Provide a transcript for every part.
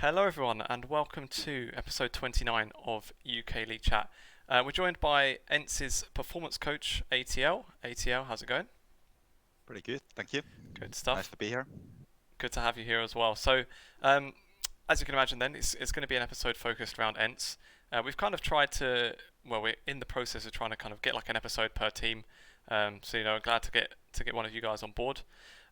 Hello, everyone, and welcome to episode 29 of UK League Chat. We're joined by ENCE's performance coach, ATL. ATL, how's it going? Pretty good, thank you. Good Nice stuff. to be here. Good to have you here as well. So, um, as you can imagine, then it's going to be an episode focused around ENCE. We've kind of tried to, well, we're in the process of trying to kind of get like an episode per team. So glad to get one of you guys on board.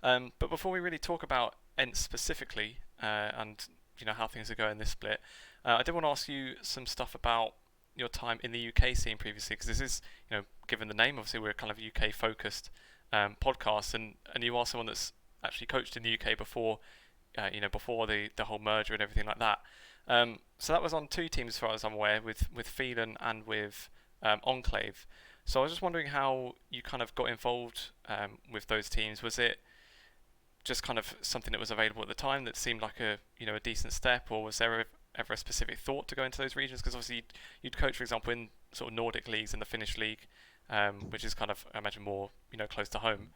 But before we really talk about ENCE specifically and how things are going this split, I did want to ask you some stuff about your time in the UK scene previously, because this is, given the name, obviously we're kind of UK focused podcast, and you are someone that's actually coached in the UK before, before the whole merger and everything like that. So that was on two teams, as far as I'm aware, with Phelan and with Enclave. So I was just wondering how you kind of got involved with those teams. Was it just kind of something that was available at the time that seemed like a decent step, or was there ever a specific thought to go into those regions? Because obviously you'd coach, for example, in sort of Nordic leagues and the Finnish league, which is kind of, I imagine, more close to home.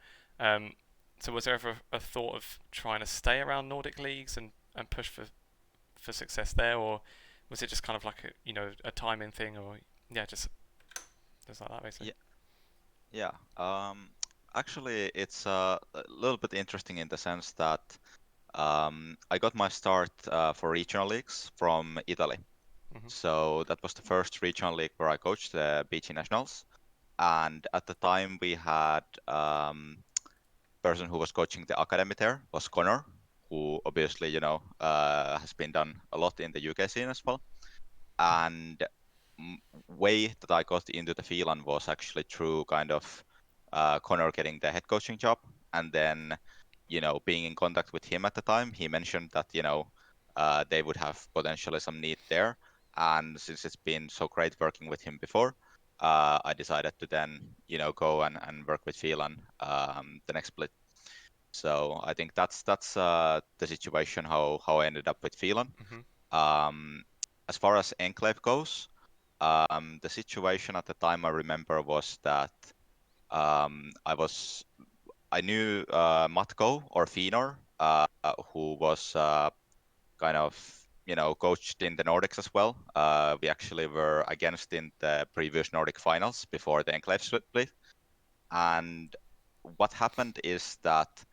So was there ever a thought of trying to stay around Nordic leagues and push for success there, or was it just kind of like a timing thing, or just like that basically? Yeah, yeah. Actually, it's a little bit interesting in the sense that I got my start for regional leagues from Italy. Mhm. So that was the first regional league where I coached the BG Nationals. And at the time, we had person who was coaching the academy there was Connor, who obviously has been done a lot in the UK scene as well. And way that I got into the Phelan was actually through kind of Connor getting the head coaching job, and then being in contact with him at the time. He mentioned that they would have potentially some need there, and since it's been so great working with him before, I decided to then go and work with Phelan the next split. So I think that's the situation how I ended up with Phelan. Mhm. Um, as far as Enclave goes, the situation at the time I remember was that I knew Matko or Finor, who was kind of coached in the Nordics as well. We actually were against in the previous Nordic finals before the Enclave split. And what happened is that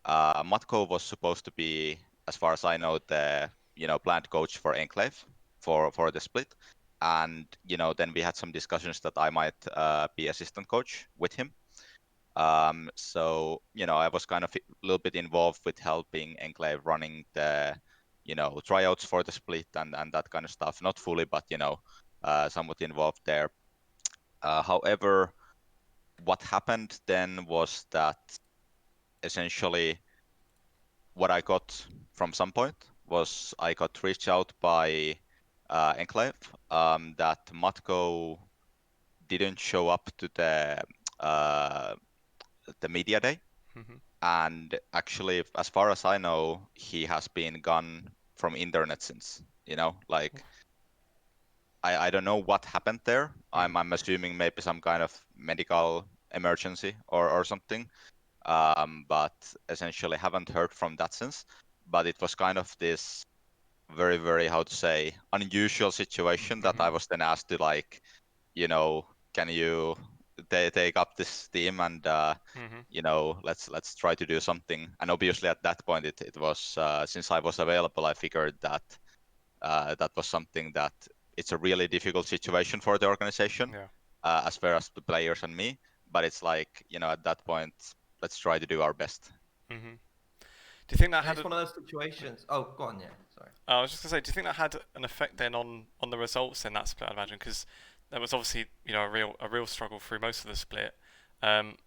Matko was supposed to be, as far as I know, the planned coach for Enclave for the split. And then we had some discussions that I might be assistant coach with him. So I was kind of a little bit involved with helping Enclave running the tryouts for the split and that kind of stuff. Not fully, but somewhat involved there. However, what happened then was that essentially what I got from some point was I got reached out by Enclave that Matko didn't show up to uh, the media day. Mhm. And actually, as far as I know, he has been gone from internet since. Like I don't know what happened there. Mm. I'm assuming maybe some kind of medical emergency or something. But essentially haven't heard from that since. But it was kind of this very, very, how to say, unusual situation that I Mhm. was then asked to like, can you take up this team and Mhm. let's try to do something. And obviously at that point it was since I was available, I figured that that was something that it's a really difficult situation for the organization Yeah. as far as the players and me. But it's like at that point, let's try to do our best. Mhm. Do you think that And had it's a? one of those situations. Oh, go on, yeah. Sorry. I was just gonna say, do you think that had an effect then on the results in that split? I'd imagine, because there was obviously a real struggle through most of the split, um,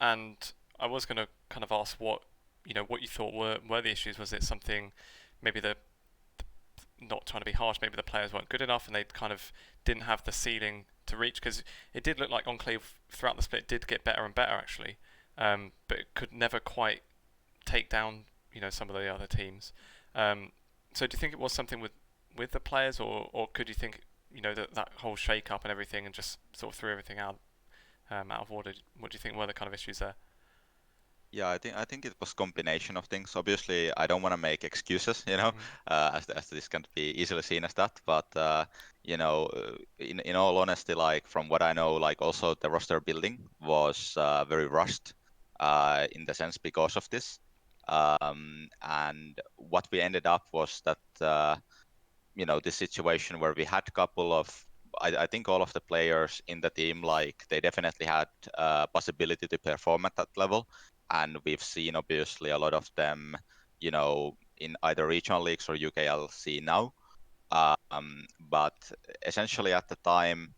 and I was gonna kind of ask what you thought were the issues. Was it something, maybe not trying to be harsh, maybe the players weren't good enough and they kind of didn't have the ceiling to reach? Because it did look like Enclave throughout the split did get better and better actually, but it could never quite take down some of the other teams. Um, so do you think it was something with the players, or could you think that whole shake up and everything and just sort of threw everything out of order? What do you think were the kind of issues there? Yeah, I think it was combination of things. Obviously, I don't want to make excuses, as this can be easily seen as that. But in all honesty, like from what I know, like also the roster building was very rushed, in the sense because of this. And what we ended up was that this situation where we had a couple of I think all of the players in the team, like they definitely had possibility to perform at that level, and we've seen obviously a lot of them, in either regional leagues or UKLC now. But essentially at the time,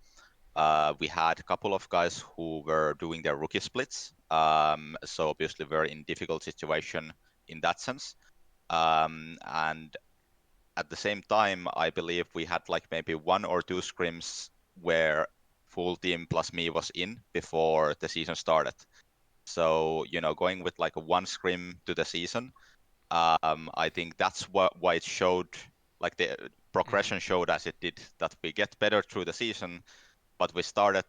we had a couple of guys who were doing their rookie splits, so obviously we're in difficult situation in that sense. And at the same time, I believe we had like maybe one or two scrims where full team plus me was in before the season started. So, going with like a one scrim to the season, I think that's why it showed, like the progression showed as it did, that we get better through the season, but we started,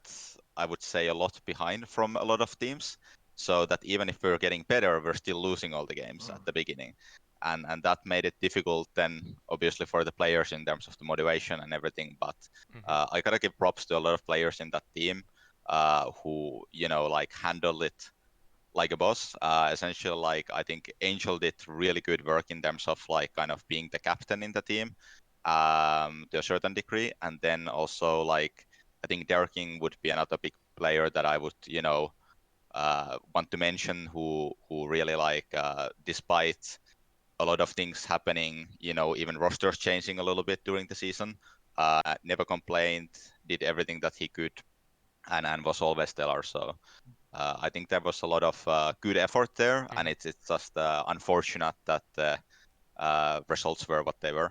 I would say, a lot behind from a lot of teams. So that even if we're getting better, we're still losing all the games at the beginning. And that made it difficult then, obviously, for the players in terms of the motivation and everything. But I gotta give props to a lot of players in that team who, like handled it like a boss. Essentially, like I think Angel did really good work in terms of like kind of being the captain in the team, to a certain degree, and then also like I think Derek King would be another big player that I would want to mention who really like despite a lot of things happening, even rosters changing a little bit during the season, never complained, did everything that he could, and was always stellar. So I think there was a lot of good effort there, and it's just unfortunate that the results were what they were.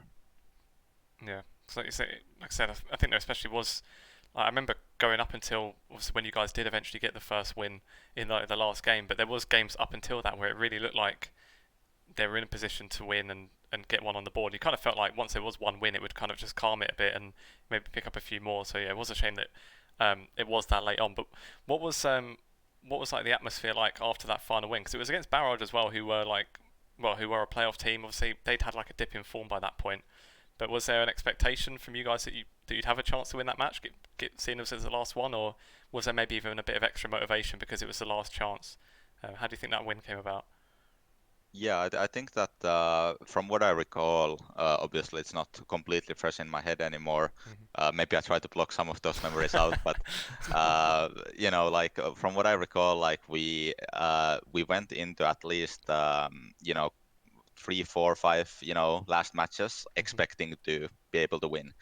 Yeah, so like you say, like I said, I think there especially was. I remember going up until obviously when you guys did eventually get the first win in like the last game, but there was games up until that where it really looked like they were in a position to win and get one on the board. You kind of felt like once there was one win, it would kind of just calm it a bit and maybe pick up a few more. So yeah, it was a shame that it was that late on. But what was like the atmosphere like after that final win? Because it was against Barrage as well, who were like, well, who were a playoff team. Obviously, they'd had like a dip in form by that point. But was there an expectation from you guys that you'd have a chance to win that match, seeing as it was the last one, or was there maybe even a bit of extra motivation because it was the last chance? How do you think that win came about? Yeah, I think that from what I recall, obviously it's not completely fresh in my head anymore. Maybe I try to block some of those memories out, but like from what I recall, like we went into at least 3, 4, 5, last matches expecting to be able to win.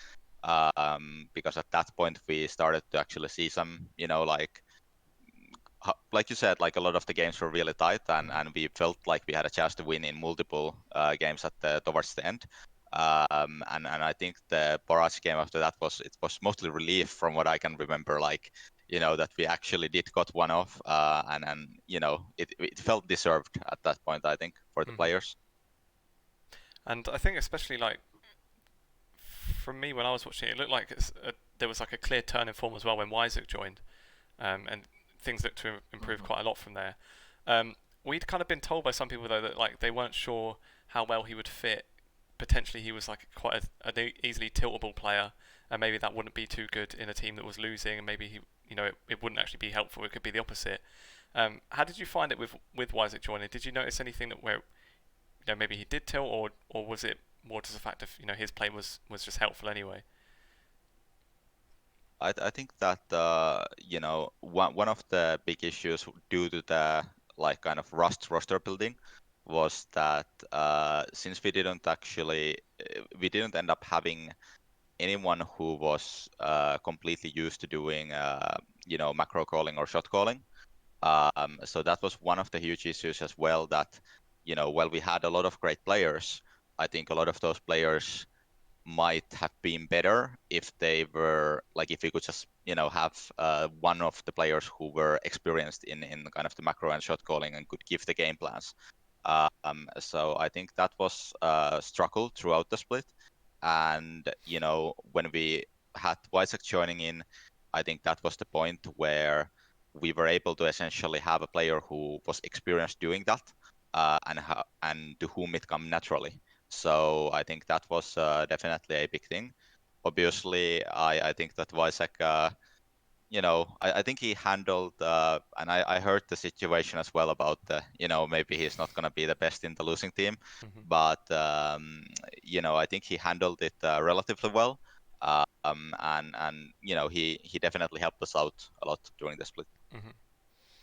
Because at that point we started to actually see some, like you said, like a lot of the games were really tight, and we felt like we had a chance to win in multiple games towards the end. And I think the Barrage game after that was mostly relief from what I can remember, like that we actually did got one off, and it felt deserved at that point, I think, for the players. And I think especially like from me when I was watching it, it looked like there was like a clear turn in form as well when Wysek joined, and things looked to improve quite a lot from there. We'd kind of been told by some people though that like they weren't sure how well he would fit. Potentially, he was like quite an easily tiltable player, and maybe that wouldn't be too good in a team that was losing, and maybe it wouldn't actually be helpful. It could be the opposite. How did you find it with Wysek joining? Did you notice anything that where maybe he did tilt, or was it more just the fact of his play was just helpful anyway? I think that one of the big issues due to the like kind of roster building was that since we didn't end up having anyone who was completely used to doing macro calling or shot calling. So that was one of the huge issues as well, that while we had a lot of great players, I think a lot of those players might have been better if they were like if we could just have one of the players who were experienced in kind of the macro and shot calling and could give the game plans. So I think that was a struggle throughout the split, and when we had Wysek joining in, I think that was the point where we were able to essentially have a player who was experienced doing that, and to whom it come naturally. So I think that was definitely a big thing. Obviously, I think that Wysek, I think he handled, and I heard the situation as well about, maybe he's not going to be the best in the losing team, but, I think he handled it relatively well. He definitely helped us out a lot during the split.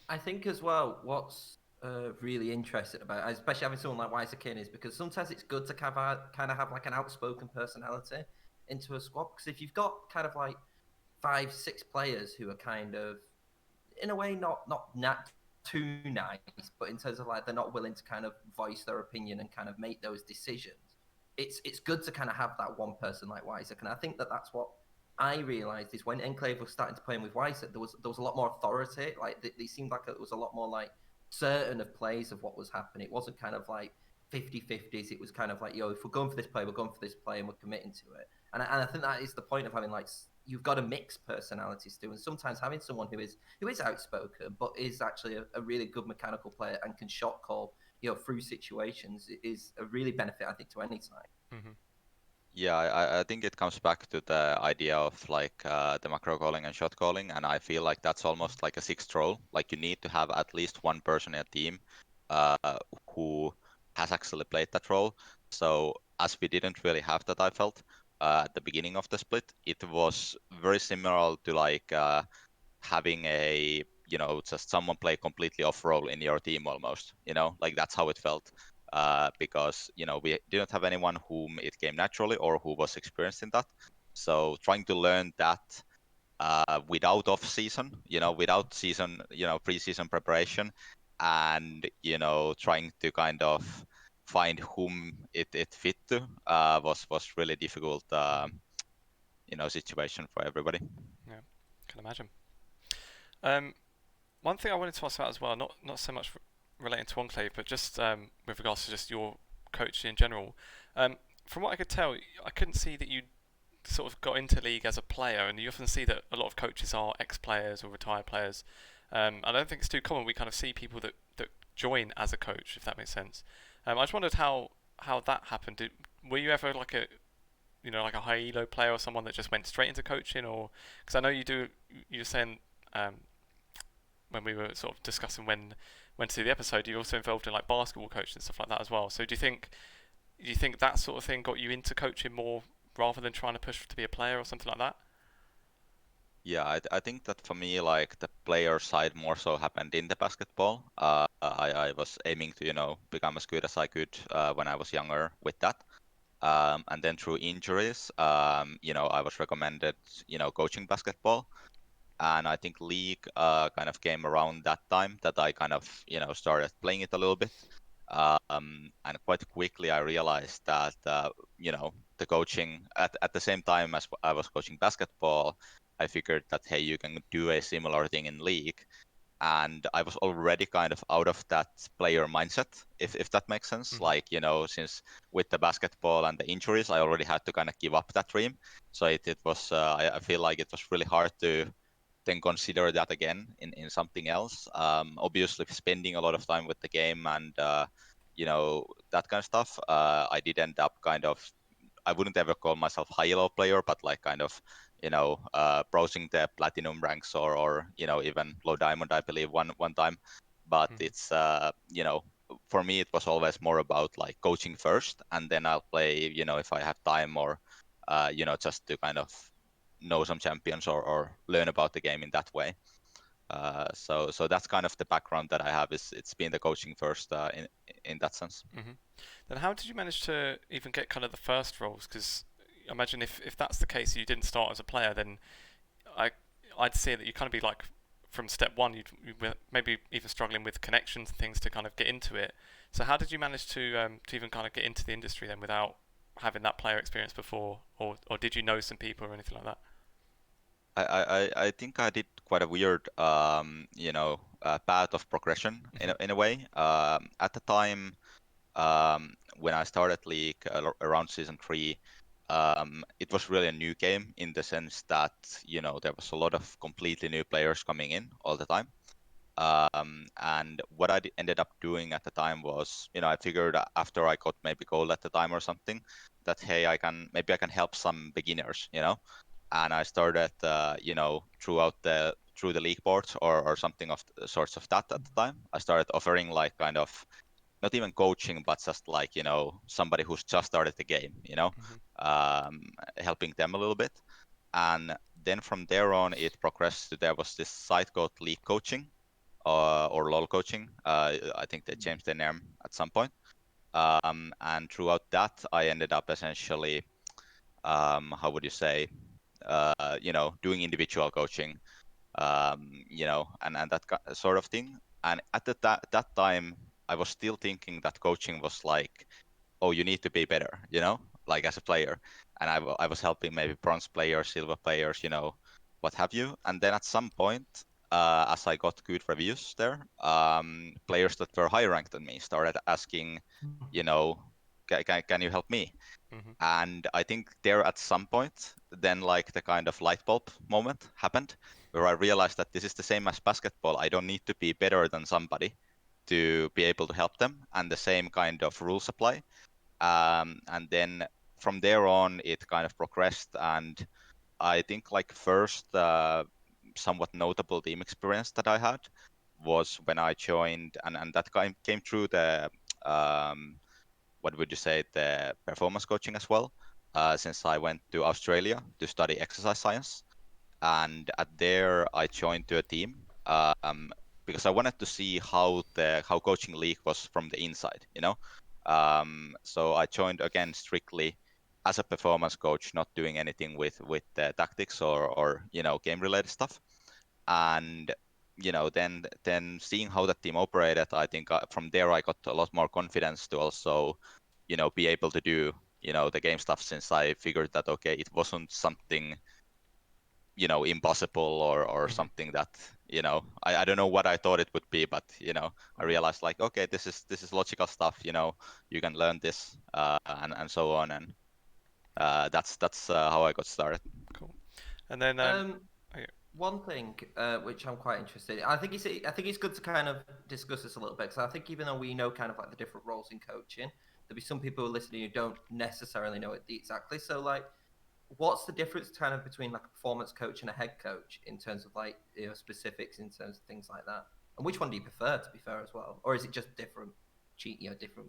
I think as well, what's really interesting about it, especially having someone like Wysek, is because sometimes it's good to kind of have like an outspoken personality into a squad. Because if you've got kind of like 5, 6 players who are kind of, in a way, not too nice, but in terms of like they're not willing to kind of voice their opinion and kind of make those decisions, it's good to kind of have that one person like Wysek. And I think that's what I realized is when Enclave was starting to play with Wysek, there was a lot more authority. Like they seemed like it was a lot more like certain of plays of what was happening. It wasn't kind of like 50-50s. It was kind of like, if we're going for this play, we're going for this play, and we're committing to it. And I think that is the point of having, like, you've got to mix personalities too. And sometimes having someone who is outspoken but is actually a really good mechanical player and can shot call, through situations is a really benefit, I think, to any side. Yeah, I think it comes back to the idea of like the macro calling and shot calling, and I feel like that's almost like a sixth role. Like you need to have at least one person in a team uh, who has actually played that role. So as we didn't really have that, I felt at the beginning of the split, it was very similar to like having just someone play completely off role in your team almost. Like that's how it felt. Because we didn't have anyone whom it came naturally or who was experienced in that. So trying to learn that without off season, without season, pre-season preparation, and trying to kind of find whom it fit to was really difficult, situation for everybody. Yeah, can imagine. One thing I wanted to ask about as well, not so much relating to Enclave, but just with regards to just your coaching in general. From what I could tell, I couldn't see that you sort of got into league as a player, and you often see that a lot of coaches are ex-players or retired players. I don't think it's too common. We kind of see people that join as a coach, if that makes sense. I just wondered how that happened. Were you ever like a like a high elo player or someone that just went straight into coaching, or because I know you were saying when we were sort of discussing when to do the episode, you're also involved in like basketball coaching and stuff like that as well. So do you think that sort of thing got you into coaching more rather than trying to push to be a player or something like that? Yeah, I think that for me, like the player side more so happened in the basketball. I was aiming to, become as good as I could when I was younger with that. And then through injuries, I was recommended, coaching basketball. And I think league kind of came around that time that I kind of, started playing it a little bit. And quite quickly I realized that, the coaching at the same time as I was coaching basketball, I figured that, hey, you can do a similar thing in league. And I was already kind of out of that player mindset, if that makes sense. Like, since with the basketball and the injuries, I already had to kind of give up that dream. So it was, I feel like it was really hard to then consider that again in something else. Obviously, spending a lot of time with the game and, that kind of stuff, I did end up kind of, I wouldn't ever call myself high elo player, but like kind of, browsing the platinum ranks or even low diamond, I believe one time. But it's for me it was always more about like coaching first, and then I'll play if I have time or just to kind of know some champions or learn about the game in that way. So that's kind of the background that I have. Is it's been the coaching first in that sense. Then how did you manage to even get kind of the first roles? Because imagine if that's the case, you didn't start as a player, then I'd say that you kind of be like from step one, you were maybe even struggling with connections and things to kind of get into it. So how did you manage to even kind of get into the industry then without having that player experience before, or did you know some people or anything like that? I think I did quite a weird path of progression in a way. At the time, when I started League around season 3, it was really a new game in the sense that there was a lot of completely new players coming in all the time. And what I ended up doing at the time was, I figured after I got maybe gold at the time or something, that hey, maybe I can help some beginners, And I started, through the league boards or something of the sorts of that at the time. I started offering like kind of not even coaching, but just like somebody who's just started the game, helping them a little bit. And then from there on, it progressed to there was this site called League Coaching or LOL Coaching. I think they changed their name at some point. And throughout that, I ended up essentially, how would you say, doing individual coaching, and that sort of thing. And at that time, I was still thinking that coaching was like, oh, you need to be better, like as a player. And I was helping maybe bronze players, silver players, what have you. And then at some point, as I got good reviews there, players that were higher ranked than me started asking, you know, can you help me? Mm-hmm. And I think there at some point, then like the kind of light bulb moment happened where I realized that this is the same as basketball. I don't need to be better than somebody to be able to help them, and the same kind of rules apply. And then from there on, it kind of progressed. And I think like first somewhat notable team experience that I had was when I joined, and that came through the what would you say, the performance coaching as well, since I went to Australia to study exercise science. And at there, I joined to a team because I wanted to see how coaching league was from the inside, So I joined again strictly as a performance coach, not doing anything with the tactics or game related stuff. And then seeing how that team operated, I think from there I got a lot more confidence to also be able to do the game stuff, since I figured that okay, it wasn't something impossible or Mm-hmm. something that I don't know what I thought it would be, but I realized like okay, this is logical stuff, you can learn this and so on. And that's how I got started. Cool. And then okay. One thing which I'm quite interested in, I think it's good to kind of discuss this a little bit, because I think even though we know kind of like the different roles in coaching, there'll be some people who are listening who don't necessarily know it exactly. So like, what's the difference kind of between like a performance coach and a head coach in terms of like specifics in terms of things like that? And which one do you prefer, to be fair, as well, or is it just different, different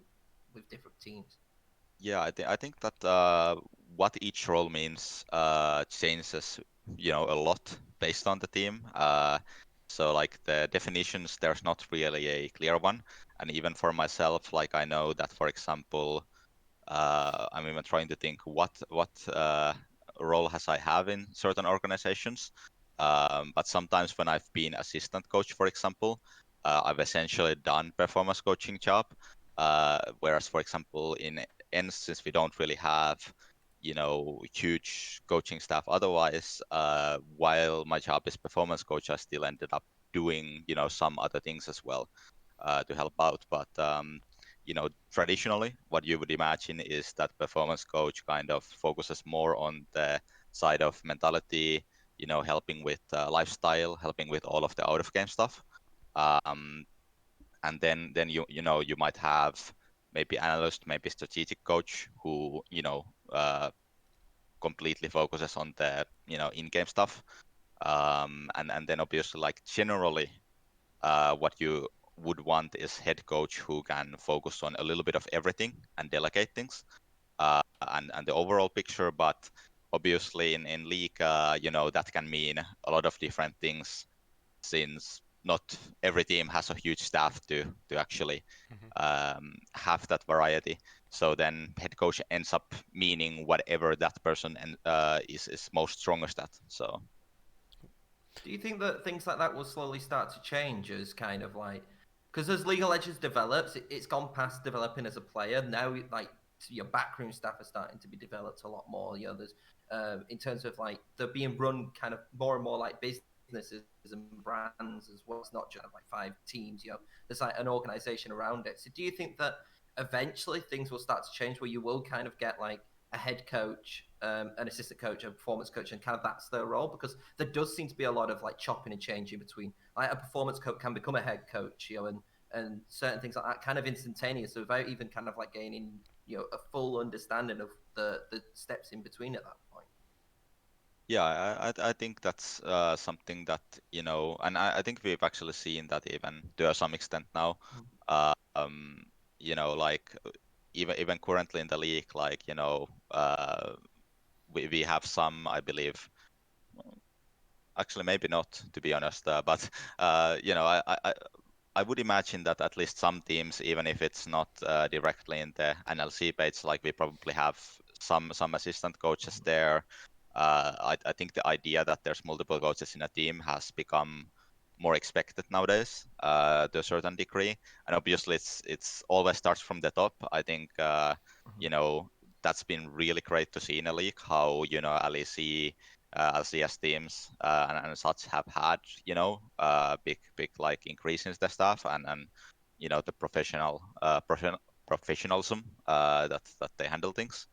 with different teams? Yeah, I think that what each role means changes, a lot based on the team. So like the definitions, there's not really a clear one. And even for myself, like I know that, for example, I'm even trying to think what role has I have in certain organizations. But sometimes when I've been assistant coach, for example, I've essentially done performance coaching job. Whereas, for example, in ENCE, since we don't really have, huge coaching staff otherwise, while my job is performance coach, I still ended up doing, some other things as well to help out. But traditionally, what you would imagine is that performance coach kind of focuses more on the side of mentality, helping with lifestyle, helping with all of the out of game stuff. Um, and then you might have maybe analyst, maybe strategic coach who completely focuses on the in game stuff. And then obviously like generally what you would want is head coach who can focus on a little bit of everything and delegate things and the overall picture. But obviously in league, that can mean a lot of different things, since not every team has a huge staff to actually Mm-hmm. have that variety. So then head coach ends up meaning whatever that person is most strongest at. So Do you think that things like that will slowly start to change as kind of like, because as League of Legends develops, it's gone past developing as a player. Now, like your backroom staff are starting to be developed a lot more. There's in terms of like they're being run kind of more and more like businesses and brands as well. It's not just like 5 teams. There's like an organization around it. So do you think that eventually things will start to change where you will kind of get like a head coach an assistant coach, a performance coach, and kind of that's their role, because there does seem to be a lot of like chopping and changing between, like, a performance coach can become a head coach, and certain things like that kind of instantaneous, without even kind of like gaining a full understanding of the steps in between at that point. Yeah, I think that's something that, and I think we've actually seen that even to some extent now. Like even currently in the league, like, we have some, I believe, actually maybe not, to be honest, but I would imagine that at least some teams, even if it's not directly in the NLC page, like we probably have some assistant coaches there. I think the idea that there's multiple coaches in a team has become more expected nowadays to a certain degree, and obviously it's always starts from the top. I think that's been really great to see in a league how LEC, LCS teams and such have had big like increase in the staff and the professionalism that they handle things.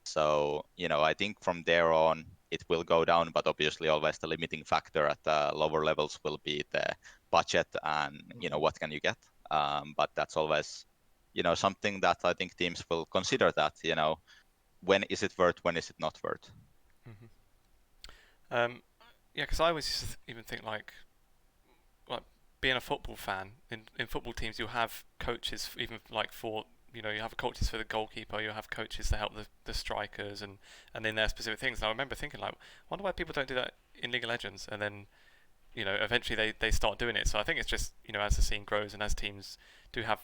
So I think from there on it will go down, but obviously always the limiting factor at the lower levels will be the budget and what can you get. But that's always something that I think teams will consider, that when is it worth, when is it not worth. Yeah, because I always even think like being a football fan, in football teams you'll have coaches even like for you have coaches for the goalkeeper, you'll have coaches to help the strikers and in their specific things. And I remember thinking like, I wonder why people don't do that in League of Legends, and then eventually they start doing it. So I think it's just as the scene grows and as teams do have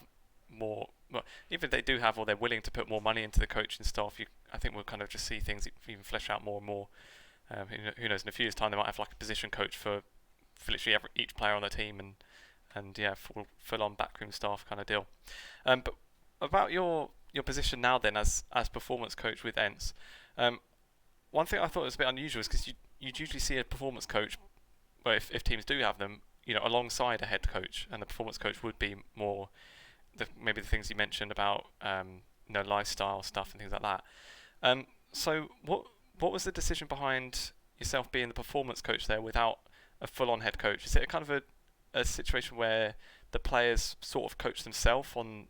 more, well, even if they do have or they're willing to put more money into the coaching staff, I think we'll kind of just see things even flesh out more and more. Who knows? In a few years' time, they might have like a position coach for literally each player on the team, and yeah, full on backroom staff kind of deal. But about your position now then as performance coach with ENCE, one thing I thought was a bit unusual is because you'd usually see a performance coach, well, if teams do have them, alongside a head coach, and the performance coach would be more maybe the things you mentioned about lifestyle stuff and things like that. So what was the decision behind yourself being the performance coach there without a full-on head coach? Is it a kind of a situation where the players sort of coach themselves on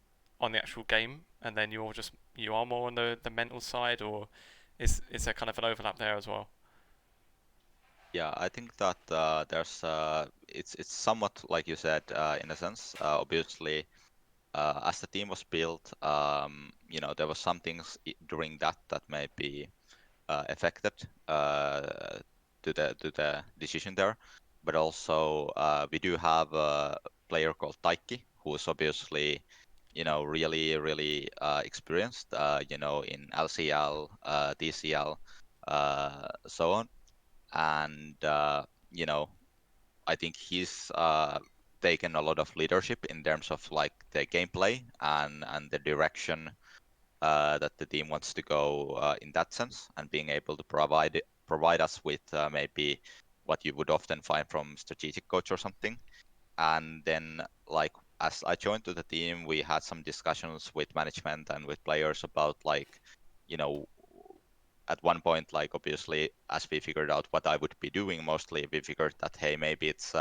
the actual game, and then you are more on the mental side, or is there kind of an overlap there as well? Yeah, I think that there's it's somewhat like you said, in a sense. Obviously, as the team was built, there was some things during that may be affected to the decision there, but also we do have a player called Taikki, who is obviously really experienced, in LCL, DCL, so on, and I think he's taken a lot of leadership in terms of like the gameplay and the direction that the team wants to go in that sense, and being able to provide us with maybe what you would often find from strategic coach or something. And then like as I joined to the team, we had some discussions with management and with players about like at one point, like obviously as we figured out what I would be doing, mostly we figured that hey, maybe it's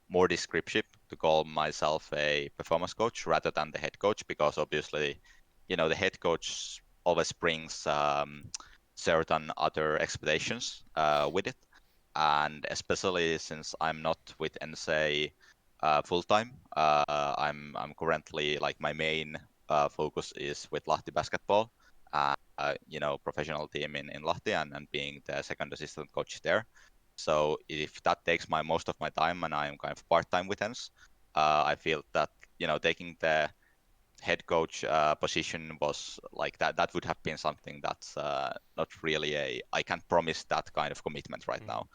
more descriptive to call myself a performance coach rather than the head coach, because obviously the head coach always brings certain other expectations with it, and especially since I'm not with ENCE full time, I'm currently like my main focus is with Lahti basketball, professional team in Lahti, and being the second assistant coach there. So if that takes most of my time and I'm kind of part time with ENCE, I feel that taking the head coach position was like that would have been something that's not really I can't promise that kind of commitment right now,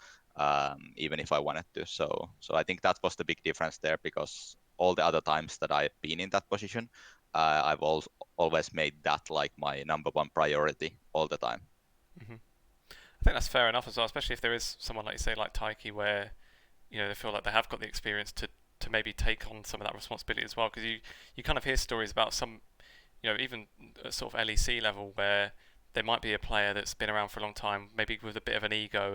even if I wanted to. So I think that was the big difference there, because all the other times that I've been in that position, I've always made that like my number one priority all the time. Mm-hmm. I think that's fair enough as well, especially if there is someone like you say like Taikki, where they feel like they have got the experience to maybe take on some of that responsibility as well, because you kind of hear stories about some even at sort of LEC level where there might be a player that's been around for a long time, maybe with a bit of an ego,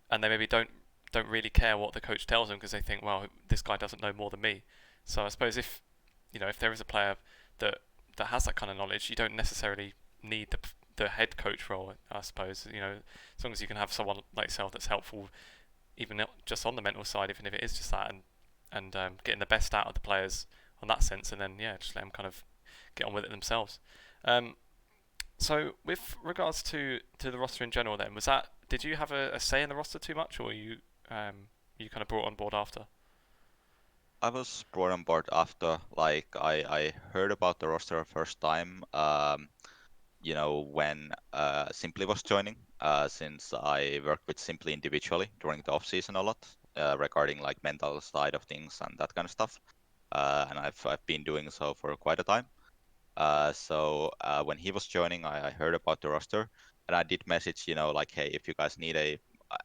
and they maybe don't really care what the coach tells them because they think, well, this guy doesn't know more than me. So I suppose if if there is a player that has that kind of knowledge, you don't necessarily need the head coach role. I suppose as long as you can have someone like yourself that's helpful, even not just on the mental side, even if it is just that, and getting the best out of the players on that sense, and then just let them kind of get on with it themselves. So with regards to the roster in general, then did you have a say in the roster too much, or you kind of brought on board after? I was brought on board after, like, I heard about the roster first time, when Simply was joining, since I worked with Simply individually during the off season a lot, regarding like mental side of things and that kind of stuff. And I've been doing so for quite a time. So when he was joining, I heard about the roster, and I did message, like, hey, if you guys need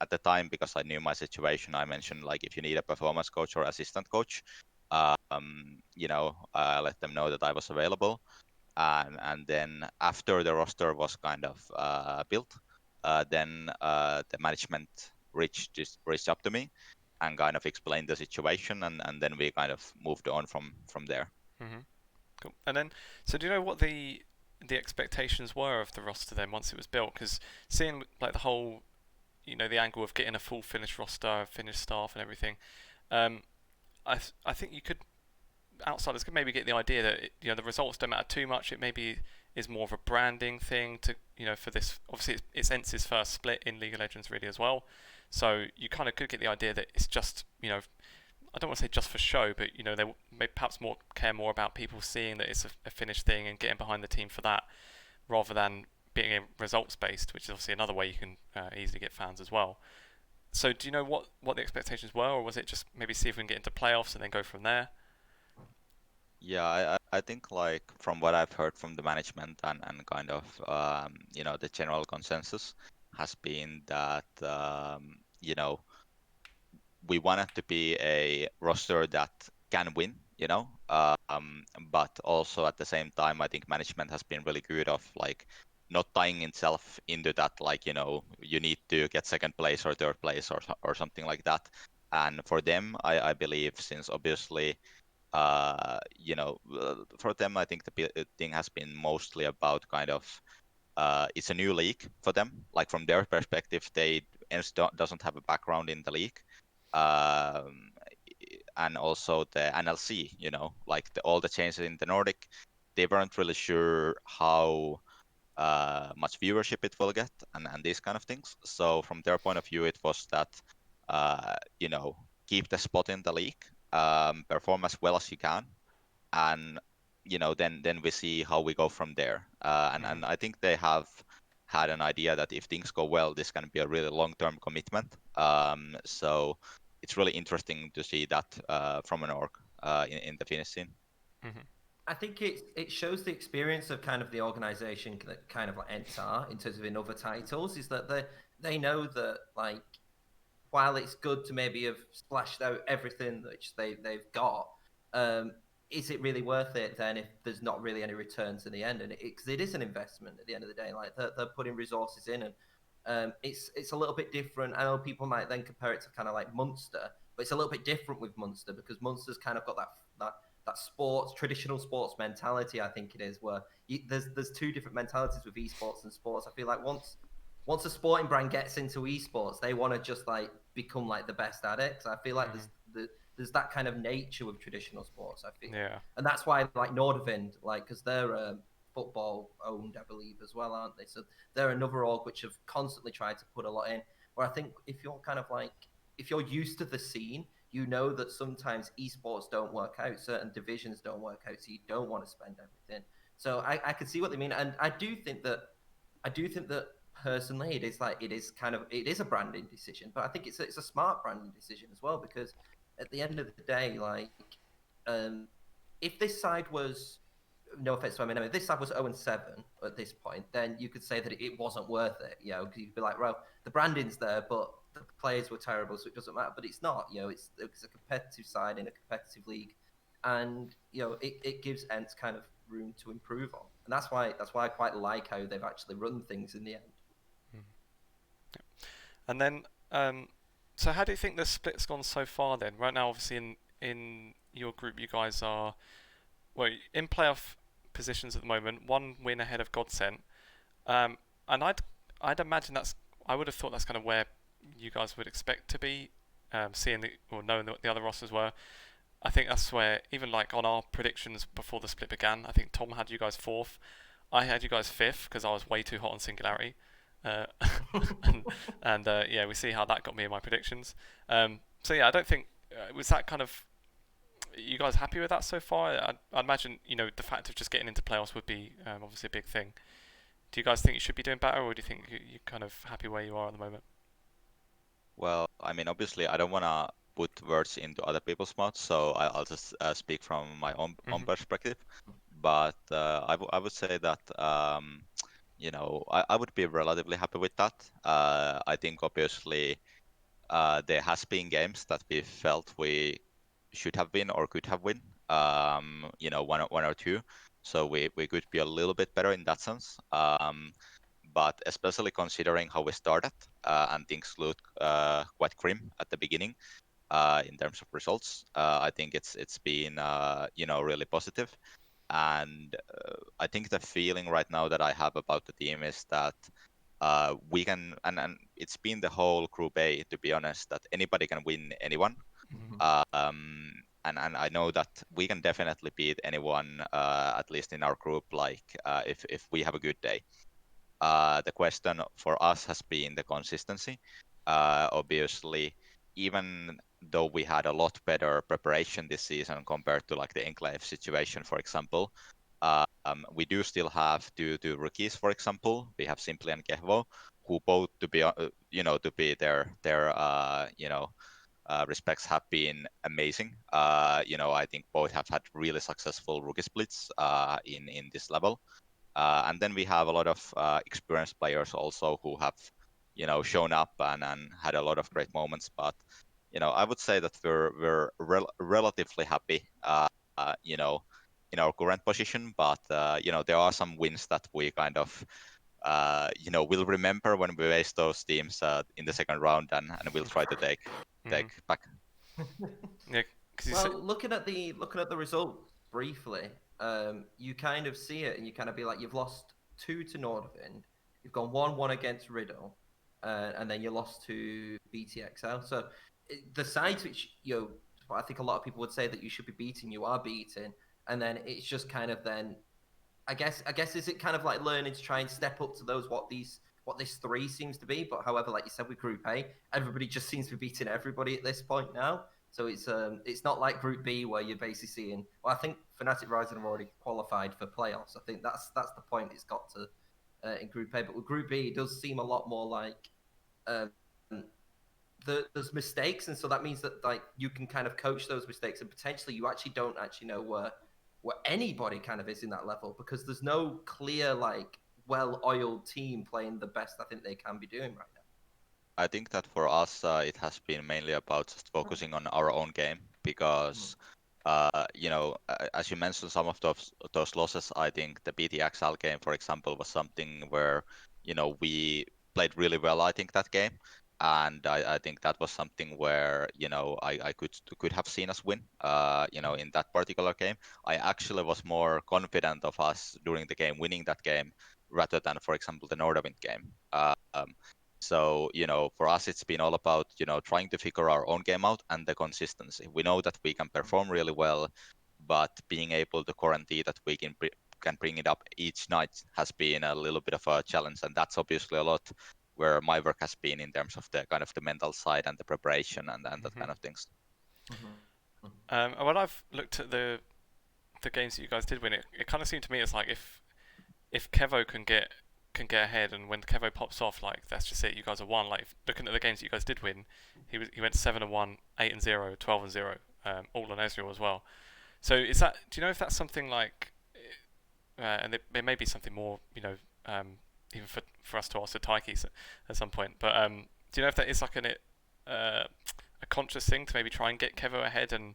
at the time, because I knew my situation, I mentioned, like, if you need a performance coach or assistant coach, let them know that I was available. And then after the roster was kind of built, then the management reached up to me and kind of explained the situation, and then we kind of moved on from there. Mm-hmm. Cool. And then, so do you know what the expectations were of the roster then once it was built? Because seeing like the whole, the angle of getting a full finished roster, finished staff, and everything, I think you could, outsiders could maybe get the idea that the results don't matter too much. It maybe is more of a branding thing to for this. Obviously, it's ENCE's first split in League of Legends really as well. So you kind of could get the idea that it's just I don't want to say just for show, but they may perhaps care more about people seeing that it's a finished thing and getting behind the team for that, rather than being results based, which is obviously another way you can easily get fans as well. So do you know what the expectations were, or was it just maybe see if we can get into playoffs and then go from there? Yeah, I think, like, from what I've heard from the management and kind of the general consensus has been that we want it to be a roster that can win, but also at the same time, I think management has been really good of, like, not tying itself into that, like, you need to get second place or third place or something like that. And for them, I believe, since obviously for them, I think the thing has been mostly about kind of it's a new league for them. Like, from their perspective, ENCE doesn't have a background in the league, um, and also the NLC. Like all the changes in the Nordic, they weren't really sure how much viewership it will get and these kind of things. So from their point of view, it was that keep the spot in the league, perform as well as you can, and then we see how we go from there. And I think they have had an idea that if things go well, this can be a really long-term commitment. So it's really interesting to see that from an org in the Finnish scene. Mm-hmm. I think it shows the experience of kind of the organization that kind of like ENCE are in terms of in other titles, is that they know that, like, while it's good to maybe have splashed out everything that they've got, is it really worth it then if there's not really any returns in the end? And because it is an investment at the end of the day, like they're putting resources in, and it's a little bit different. I know people might then compare it to kind of like Munster, but it's a little bit different with Munster because Munster's kind of got that sports, traditional sports mentality. I think it is where there's two different mentalities with esports and sports. I feel like once a sporting brand gets into esports, they want to just like become like the best at it. So I feel like there's that kind of nature with traditional sports. I feel, and that's why like Nordavind, like, because they're football owned, I believe, as well, aren't they? So they're another org which have constantly tried to put a lot in. Where I think if you're kind of like, if you're used to the scene, you know that sometimes esports don't work out, certain divisions don't work out, so you don't want to spend everything. So I can see what they mean, and I do think that personally, it is a branding decision, but I think it's a smart branding decision as well, because at the end of the day, like, if this side was, no offense to if this side was 0-7 at this point, then you could say that it wasn't worth it. Because you'd be like, well, the branding's there, but the players were terrible, so it doesn't matter. But it's not. It's a competitive side in a competitive league, and it gives ENCE kind of room to improve on, and that's why I quite like how they've actually run things in the end. And then, so how do you think the split's gone so far then? Right now, obviously in your group, you guys are in playoff positions at the moment, 1 win ahead of Godsent. And I'd imagine I would have thought that's kind of where you guys would expect to be, seeing or knowing what the other rosters were. I think that's where, even like on our predictions before the split began, I think Tom had you guys 4th. I had you guys 5th because I was way too hot on Singularity. And yeah, we see how that got me in my predictions. So yeah, I don't think was that kind of. Are you guys happy with that so far? I'd imagine the fact of just getting into playoffs would be obviously a big thing. Do you guys think you should be doing better, or do you think you're kind of happy where you are at the moment? Well, I mean, obviously, I don't want to put words into other people's mouths, so I'll just speak from my own perspective. But I would say that I would be relatively happy with that. I think obviously there has been games that we felt we should have win or could have win. One or two. So we could be a little bit better in that sense. But especially considering how we started and things looked quite grim at the beginning in terms of results, I think it's been really positive. And I think the feeling right now that I have about the team is that we can, and it's been the whole Group A, to be honest, that anybody can win anyone. And I know that we can definitely beat anyone, at least in our group, like if we have a good day. The question for us has been the consistency. Obviously, even though we had a lot better preparation this season compared to like the Enclave situation, for example, we do still have two rookies, for example. We have Simply and Kehvo, who both to be their respects have been amazing. I think both have had really successful rookie splits in this level. And then we have a lot of experienced players also who have, shown up and had a lot of great moments. But, I would say that we're relatively happy, in our current position. But, there are some wins that we kind of, will remember when we face those teams in the second round, and we'll try to take back. Yeah. Well, looking at the results briefly, you kind of see it, and you kind of be like, you've lost 2 to Nordavind, you've gone 1-1 against Riddle, and then you lost to BTXL. So the sides which I think a lot of people would say that you should be beating, you are beating, and then it's just kind of then, I guess is it kind of like learning to try and step up to those what this 3 seems to be, but however, like you said with Group A, everybody just seems to be beating everybody at this point now. So it's not like Group B where you're basically seeing. Well, I think Fnatic Rising have already qualified for playoffs. I think that's the point it's got to in Group A. But with Group B, it does seem a lot more like there's mistakes, and so that means that like you can kind of coach those mistakes, and potentially you actually don't actually know where anybody kind of is in that level, because there's no clear like well-oiled team playing the best I think they can be doing right now. I think that for us, it has been mainly about just focusing on our own game because, as you mentioned, some of those losses, I think the BTXL game, for example, was something where, we played really well, I think, that game. And I think that was something where, I could have seen us win, in that particular game. I actually was more confident of us during the game winning that game rather than, for example, the Nordavind game. So, for us, it's been all about, trying to figure our own game out and the consistency. We know that we can perform really well, but being able to guarantee that we can bring it up each night has been a little bit of a challenge. And that's obviously a lot where my work has been in terms of the kind of the mental side and the preparation and that kind of things. And when I've looked at the games that you guys did win, it kind of seemed to me it's like if Kehvo can get ahead, and when Kehvo pops off, like that's just it. You guys are won. Like looking at the games that you guys did win, he went 7-1, 8-0, 12-0, all on Ezreal as well. So do you know if that's something like, and it may be something more, even for us to ask the Taikki at some point. But do you know if that is like a conscious thing to maybe try and get Kehvo ahead and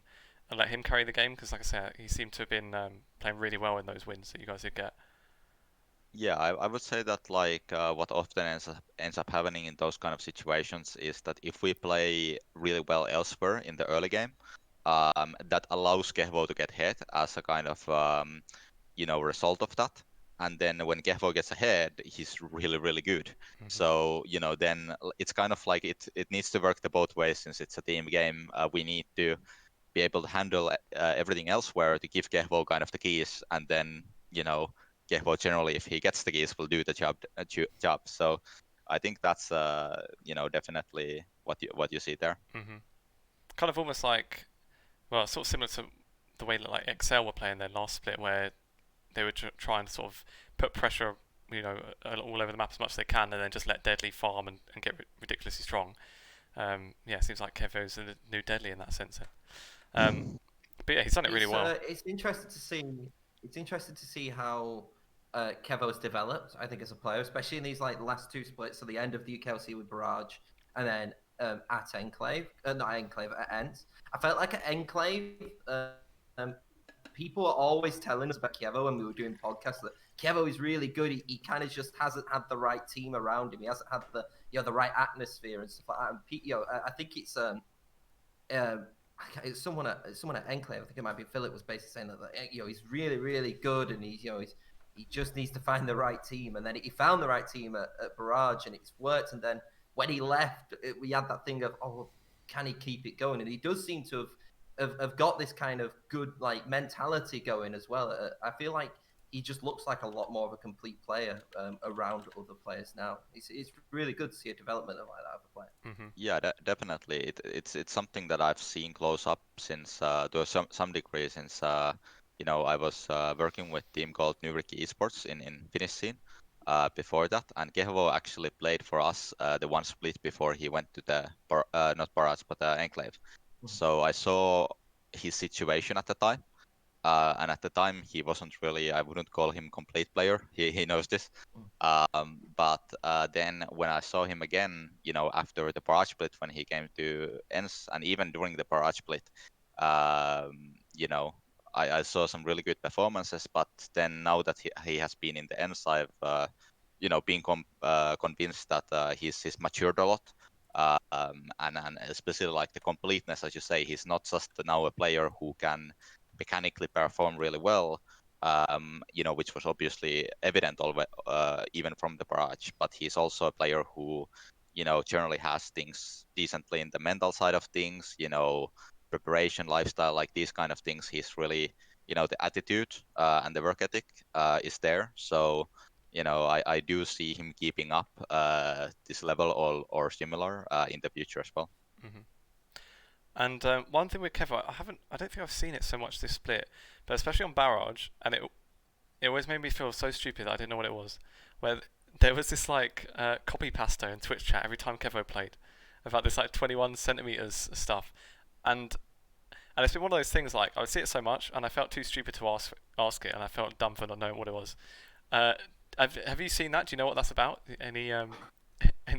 and let him carry the game? Because like I said, he seemed to have been playing really well in those wins that you guys did get. Yeah, I would say that like what often ends up happening in those kind of situations is that if we play really well elsewhere in the early game, that allows Kehvo to get ahead as a kind of result of that. And then when Kehvo gets ahead, he's really, really good. So, then it's kind of like it needs to work the both ways since it's a team game. We need to be able to handle everything elsewhere to give Kehvo kind of the keys, and then Kehvo generally, if he gets the keys, will do the job. So I think that's definitely what you see there. Kind of almost like, well, sort of similar to the way that like Excel were playing their last split, where they were trying to sort of put pressure, all over the map as much as they can, and then just let Deadly farm and get ridiculously strong. Yeah, it seems like Kehvo's the new Deadly in that sense. But yeah, he's done it really well. It's interesting to see. It's interesting to see how Kehvo's developed. I think as a player, especially in these like last two splits, so the end of the UKLC with Barrage, and then at Enclave, not Enclave, at ENCE. I felt like at Enclave, people are always telling us about Kehvo when we were doing podcasts that Kehvo is really good. He kind of just hasn't had the right team around him. He hasn't had the right atmosphere and stuff like that. And I think it's someone at Enclave, I think it might be Philip, was basically saying that he's really, really good, and he just needs to find the right team. And then he found the right team at Barrage, and it's worked. And then when he left, we had that thing of, oh, can he keep it going? And he does seem to have got this kind of good like mentality going as well. I feel like he just looks like a lot more of a complete player around other players now. It's really good to see a development like that of a player. Yeah, definitely. It's something that I've seen close up since to some degree since I was working with a team called Ricky Esports in Finnish scene before that, and Kehvo actually played for us the one split before he went to the not Barrage but Enclave. So I saw his situation at the time. And at the time, he wasn't really, I wouldn't call him complete player. He knows this. But then when I saw him again, after the Barrage split, when he came to ENCE, and even during the Barrage split, I saw some really good performances. But then now that he has been in the ENCE, I've, been convinced that he's matured a lot. And especially like the completeness, as you say, he's not just now a player who can mechanically perform really well, which was obviously evident even from the Barrage. But he's also a player who, generally has things decently in the mental side of things, preparation, lifestyle, like these kind of things. He's really, the attitude and the work ethic is there. So, I do see him keeping up this level or similar in the future as well. And one thing with Kehvo, I don't think I've seen it so much this split, but especially on Barrage, and it always made me feel so stupid that I didn't know what it was. Where there was this like copypasta in Twitch chat every time Kehvo played, about this like 21 centimeters stuff, and it's been one of those things like I would see it so much, and I felt too stupid to ask it, and I felt dumb for not knowing what it was. Have you seen that? Do you know what that's about? Any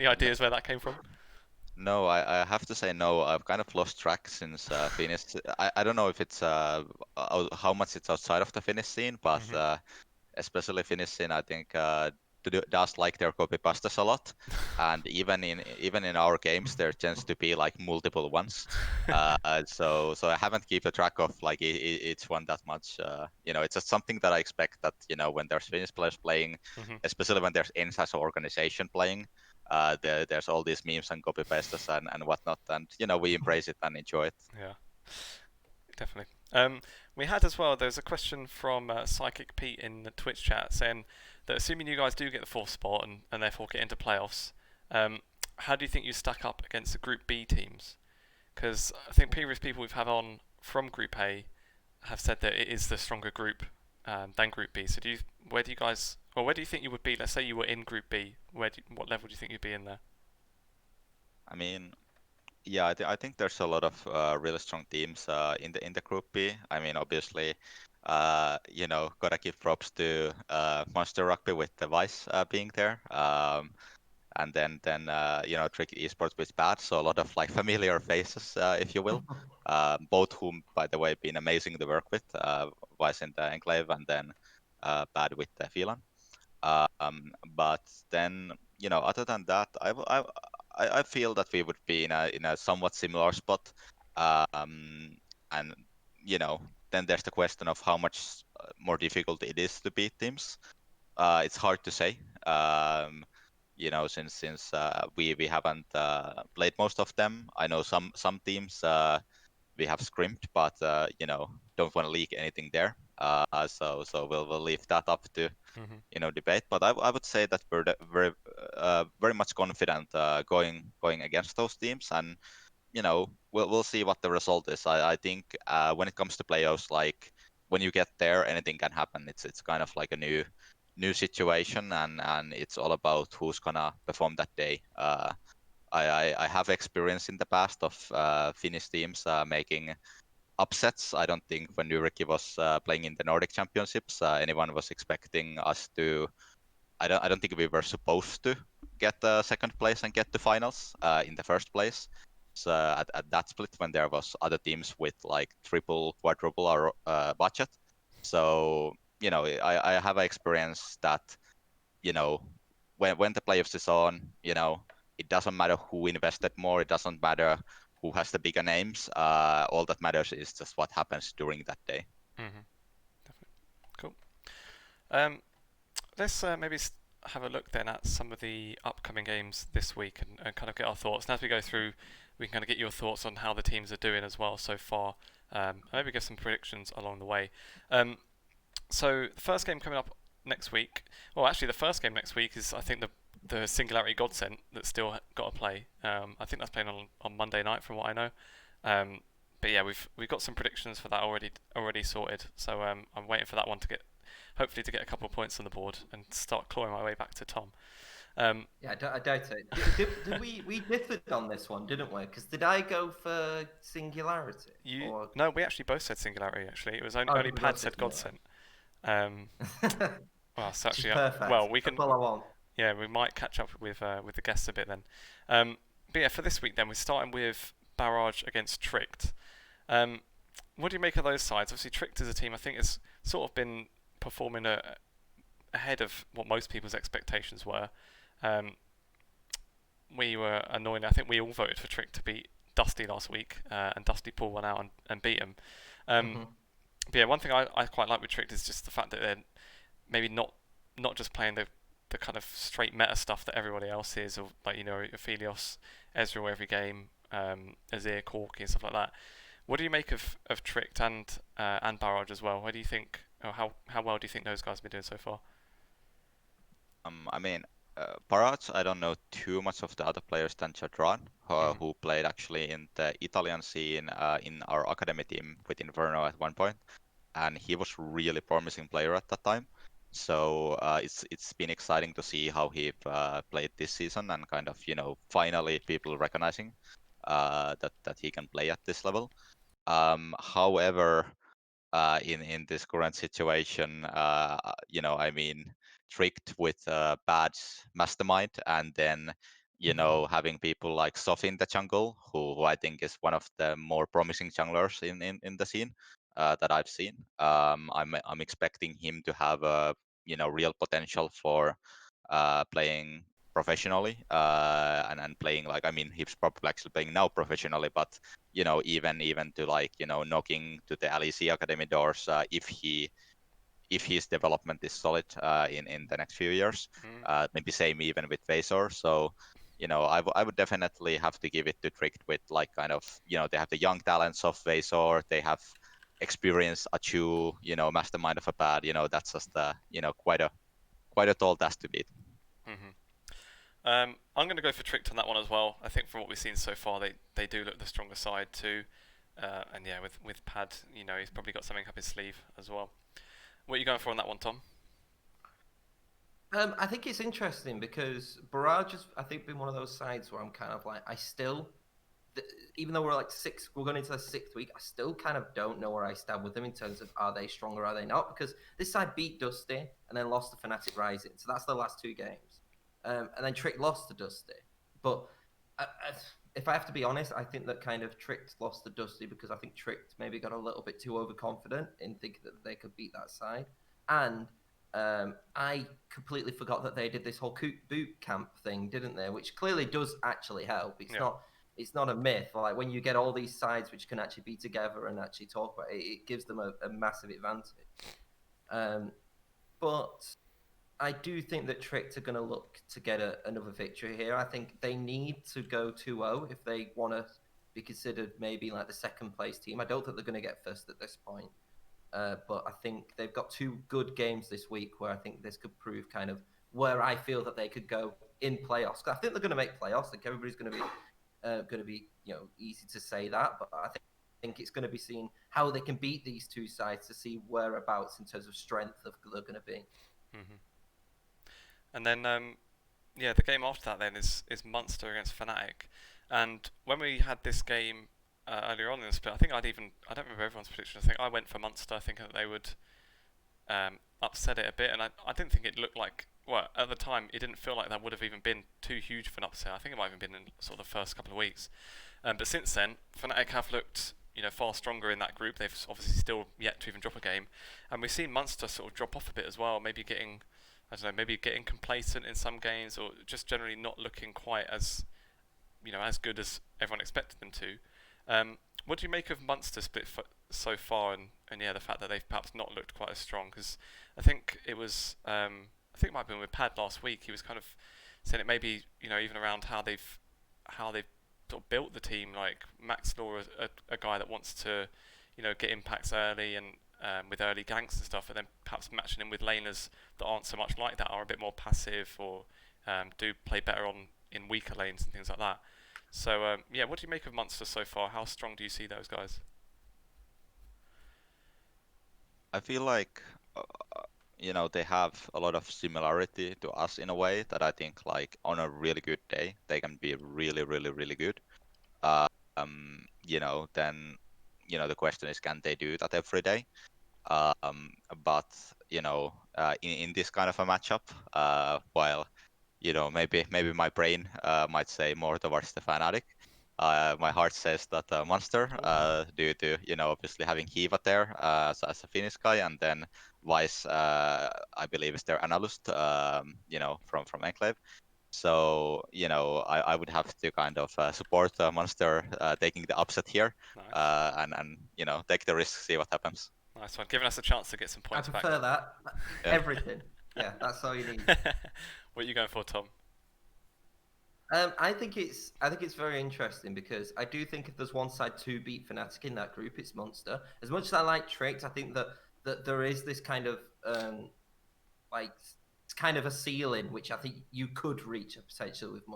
ideas where that came from? No, I have to say no. I've kind of lost track since Finnish. I don't know if it's how much it's outside of the Finnish scene, but especially Finnish scene, I think does like their copypastas a lot, and even in our games there tends to be like multiple ones. So I haven't kept a track of like each one that much. It's just something that I expect that when there's Finnish players playing, especially when there's ENCE as an organization playing. There's all these memes and copy pastes and whatnot, and we embrace it and enjoy it. Yeah, definitely. We had as well. There's a question from Psychic Pete in the Twitch chat saying that assuming you guys do get the fourth spot and therefore get into playoffs, how do you think you stack up against the Group B teams? Because I think previous people we've had on from Group A have said that it is the stronger group than Group B. So where do you think you would be? Let's say you were in Group B. What level do you think you'd be in there? I mean, yeah, I think there's a lot of really strong teams in the Group B. I mean, obviously, gotta give props to Munster Rugby with the Vice being there. and then Tricky Esports with Bad. So a lot of like familiar faces, if you will. Both whom, by the way, been amazing to work with. Wysek the Enclave, and then Bad with the Phelan. But then, other than that, I feel that we would be in a somewhat similar spot. And then there's the question of how much more difficult it is to beat teams. It's hard to say. Since we haven't played most of them. I know some teams we have scrimped, but don't want to leak anything there. So we'll leave that up to debate. But I would say that we're very much confident going against those teams, and we'll see what the result is. I think when it comes to playoffs, like when you get there, anything can happen. It's kind of like a new situation, and it's all about who's gonna perform that day. I have experience in the past of Finnish teams making upsets. I don't think when Nureki was playing in the Nordic Championships, anyone was expecting us to. I don't think we were supposed to get second place and get to finals in the first place. So at that split, when there was other teams with like triple, quadruple our budget. So I have experience that when the playoffs is on, it doesn't matter who invested more. It doesn't matter who has the bigger names. All that matters is just what happens during that day. Definitely. Cool. Let's maybe have a look then at some of the upcoming games this week and kind of get our thoughts. And as we go through, we can kind of get your thoughts on how the teams are doing as well so far. Maybe give some predictions along the way. So the first game coming up next week. Well, actually, the first game next week is I think the Singularity Godsent that's still got to play. I think that's playing on Monday night, from what I know. But yeah, we've got some predictions for that already sorted. So I'm waiting for that one to get a couple of points on the board and start clawing my way back to Tom. Yeah, I doubt it. Did we differed on this one, didn't we? Because did I go for Singularity? No, we actually both said Singularity. Actually, it was only Pad said Godsent. Well, so actually, perfect. Well, we can. That's all I want. Yeah, we might catch up with the guests a bit then. But yeah, for this week then, we're starting with Barrage against Tricked. What do you make of those sides? Obviously, Tricked is a team I think has sort of been performing ahead of what most people's expectations were. We were annoyed. I think we all voted for Tricked to beat Dusty last week, and Dusty pulled one out and beat him. But yeah, one thing I quite like with Tricked is just the fact that they're maybe not just playing the kind of straight meta stuff that everybody else is, or like Aphelios, Ezreal every game, Azir, Corki and stuff like that. What do you make of Tricked and Barrage as well? Where do you think, or how well do you think those guys have been doing so far? I mean, Barrage, I don't know too much of the other players than Chadran, who played actually in the Italian scene in our academy team with Inferno at one point, and he was really promising player at that time. So it's been exciting to see how he played this season, and kind of finally people recognizing that he can play at this level. However, in this current situation, I mean, Tricked with bad mastermind, and then having people like Sof in the jungle, who I think is one of the more promising junglers in the scene that I've seen. I'm expecting him to have a real potential for playing professionally and playing like, I mean, he's probably actually playing now professionally, but even to like knocking to the LEC academy doors if his development is solid in the next few years. Maybe same even with Vasor. So I would definitely have to give it to Tricked with like kind of they have the young talents of Vasor, they have experience Achu, mastermind of a pad. That's just quite a tall task to beat. I'm going to go for Tricked on that one as well. I think from what we've seen so far, they do look the stronger side too. And yeah, with Pad, he's probably got something up his sleeve as well. What are you going for on that one, Tom? I think it's interesting because Barrage has, I think, been one of those sides where I'm kind of like, even though we're going into the 6th week, I still kind of don't know where I stand with them in terms of are they strong or are they not? Because this side beat Dusty and then lost to Fnatic Rising, so that's the last 2 games. and then Trick lost to Dusty. But if I have to be honest, I think that kind of Trick lost to Dusty because I think Trick maybe got a little bit too overconfident in thinking that they could beat that side. And I completely forgot that they did this whole boot camp thing, didn't they? Which clearly does actually help. It's not a myth. Like when you get all these sides which can actually be together and actually talk about it, it gives them a massive advantage. But I do think that Tricked are going to look to get another victory here. I think they need to go 2-0 if they want to be considered maybe like the second place team. I don't think they're going to get first at this point. But I think they've got 2 good games this week where I think this could prove kind of where I feel that they could go in playoffs. I think they're going to make playoffs. I think everybody's going to be easy to say that, but I think it's going to be seeing how they can beat these 2 sides to see whereabouts in terms of strength they're going to be. Mm-hmm. And then, the game after that then is Munster against Fnatic. And when we had this game earlier on in the split, I don't remember everyone's prediction. I think I went for Munster thinking that they would upset it a bit. And I didn't think it looked like, well, at the time, it didn't feel like that would have even been too huge of an upset. I think it might have even been in sort of the first couple of weeks. But since then, Fnatic have looked far stronger in that group. They've obviously still yet to even drop a game. And we've seen Munster sort of drop off a bit as well, maybe getting complacent in some games, or just generally not looking quite as good as everyone expected them to. What do you make of Munster split so far, and the fact that they've perhaps not looked quite as strong? Because I think it was I think it might have been with Pad last week. He was kind of saying it maybe even around how they've sort of built the team. Like Max Law, a guy that wants to get impacts early and with early ganks and stuff, and then perhaps matching him with laners that aren't so much like that, are a bit more passive, or do play better in weaker lanes and things like that. So what do you make of Munster so far? How strong do you see those guys? I feel like they have a lot of similarity to us in a way that I think like on a really good day they can be really, really, really good. Then the question is, can they do that every day? But in this kind of a matchup, while maybe my brain might say more towards the Fnatic, my heart says that Munster, due to obviously having Kehvo there as a Finnish guy, and then Wys, I believe is their analyst, from Enclave. So I would have to kind of support Munster taking the upset here. Nice. And take the risk, see what happens. Nice one, giving us a chance to get some points back. I prefer that. Yeah. Everything. Yeah, that's all you need. What are you going for, Tom? I think it's very interesting because I do think if there's one side to beat Fnatic in that group, it's Munster. As much as I like Tricked, I think that there is this kind of it's kind of a ceiling which I think you could reach potentially with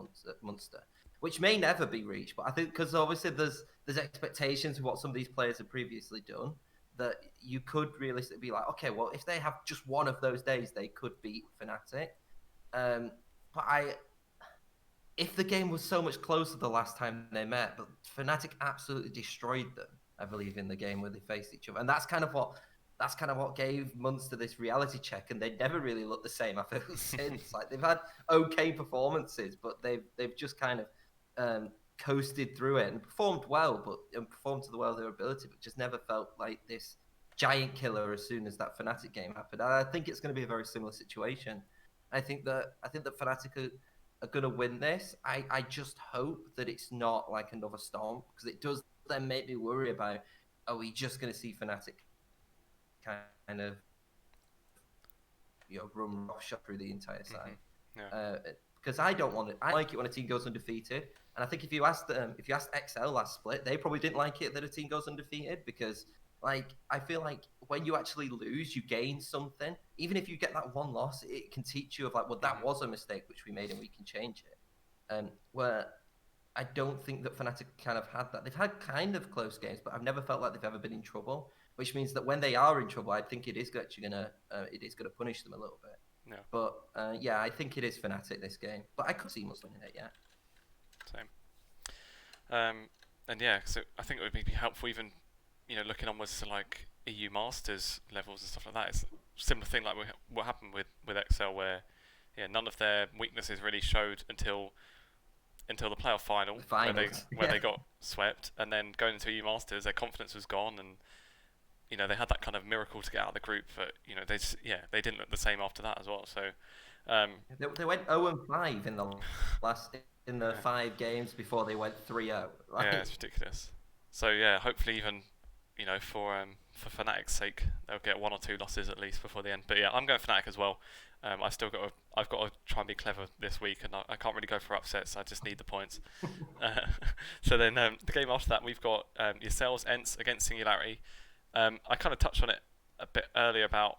Munster, which may never be reached. But I think because obviously there's expectations of what some of these players have previously done, that you could realistically be like, okay, well, if they have just one of those days, they could beat Fnatic. But if the game was so much closer the last time they met, but Fnatic absolutely destroyed them, I believe, in the game where they faced each other, and that's kind of what gave Munster this reality check, and they never really looked the same, I feel, since. Like they've had okay performances, but they've just kind of coasted through it and performed well, and performed to the well of their ability, but just never felt like this giant killer as soon as that Fnatic game happened. And I think it's going to be a very similar situation. I think that Fnatic are going to win this. I just hope that it's not like another storm, because it does then make me worry about, are we just going to see Fnatic kind of run roughshod through the entire side? Mm-hmm. Yeah. Because I don't want it. I like it when a team goes undefeated, and I think if you asked XL last split, they probably didn't like it that a team goes undefeated, because I feel like when you actually lose, you gain something. Even if you get that one loss, it can teach you of well, that was a mistake which we made and we can change it. Where I don't think that Fnatic kind of had that. They've had kind of close games, but I've never felt like they've ever been in trouble. Which means that when they are in trouble, I think it is actually gonna punish them a little bit. Yeah. But I think it is Fnatic this game. But I could see Munster winning it, yeah. Same. So I think it would be helpful even, looking onwards to like EU Masters levels and stuff like that. It's a similar thing like what happened with XL, where yeah, none of their weaknesses really showed until the playoff final, The finals, where yeah. they got swept, and then going into EU Masters, their confidence was gone, and they had that kind of miracle to get out of the group, but they didn't look the same after that as well. So They went 0-5 in the last in the Yeah. 5 games before they went 3-0. Like, yeah, it's ridiculous. So yeah, hopefully even for Fnatic's sake, they'll get 1 or 2 losses at least before the end. But yeah, I'm going Fnatic as well. I've got to try and be clever this week, and I can't really go for upsets. I just need the points. So then the game after that, we've got yourselves, ENCE against Singularity. I kind of touched on it a bit earlier about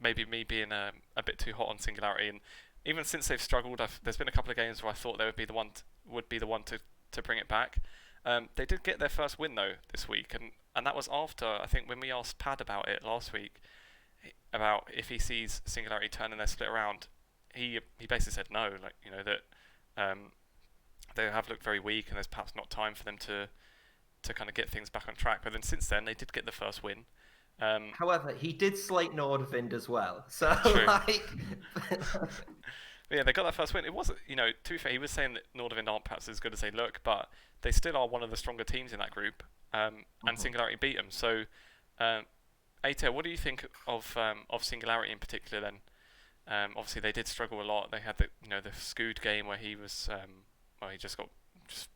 maybe me being a bit too hot on Singularity, and even since they've struggled, there's been a couple of games where I thought they would be the one to bring it back. They did get their first win though this week, and that was after, I think, when we asked Pad about it last week, about if he sees Singularity turning their split around. He basically said no, like that they have looked very weak, and there's perhaps not time for them to kind of get things back on track. But then since then, they did get the first win. However, he did slate Nordavind as well. So True. like, Yeah, they got that first win. It wasn't, to be fair, he was saying that Nordavind aren't perhaps as good as they look, but they still are one of the stronger teams in that group, and Singularity beat them. So, ATL, what do you think of Singularity in particular then? Obviously, they did struggle a lot. They had the Scoot game where he was, he just got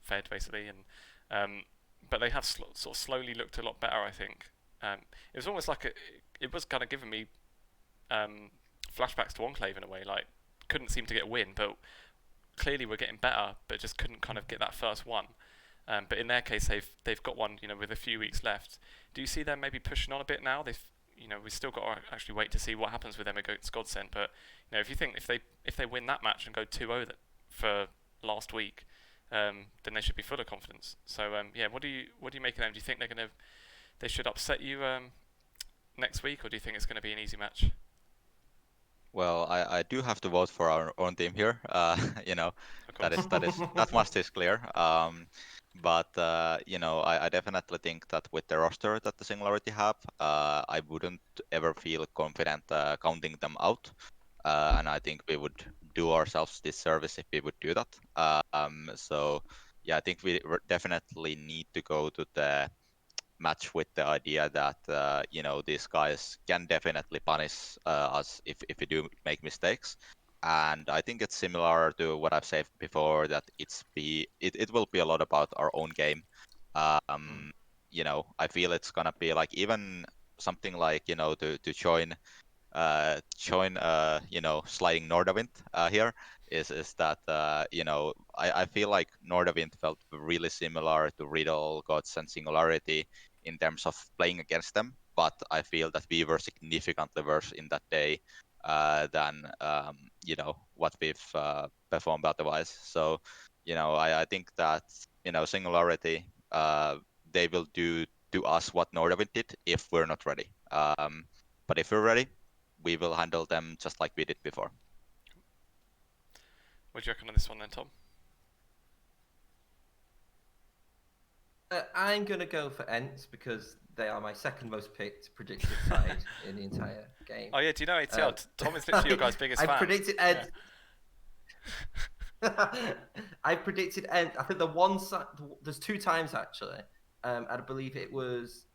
fed basically, and but they have sort of slowly looked a lot better, I think. It was almost like it was kind of giving me flashbacks to Enclave in a way, like couldn't seem to get a win, but clearly we're getting better, but just couldn't kind of get that first one. But in their case, they've got one, with a few weeks left. Do you see them maybe pushing on a bit now? We've still got to actually wait to see what happens with them against Godsent. But if you think if they win that match and go 2-0 for last week, then they should be full of confidence. So what do you make of them? Do you think they should upset you next week, or do you think it's going to be an easy match? Well, I do have to vote for our own team here. Of course. That much is clear. But I definitely think that with the roster that the Singularity have, I wouldn't ever feel confident counting them out. And I think we would do ourselves this service if we would do that. So yeah, I think we definitely need to go to the match with the idea that these guys can definitely punish us if we do make mistakes. And I think it's similar to what I've said before, that it will be a lot about our own game. I feel it's gonna be like even something like to join sliding Nordavind here is that I feel like Nordavind felt really similar to Riddle, Gods, and Singularity in terms of playing against them, but I feel that we were significantly worse in that day than what we've performed otherwise. So I think that Singularity they will do to us what Nordavind did if we're not ready. But if we're ready, we will handle them just like we did before. What do you reckon on this one then, Tom? I'm gonna go for ENCE because they are my second most picked predicted side in the entire game. Oh yeah, do you know ATL? Tom is literally your guys' biggest fan. I predicted ENCE. I predicted ENCE. I think the one side. There's 2 times actually. I believe it was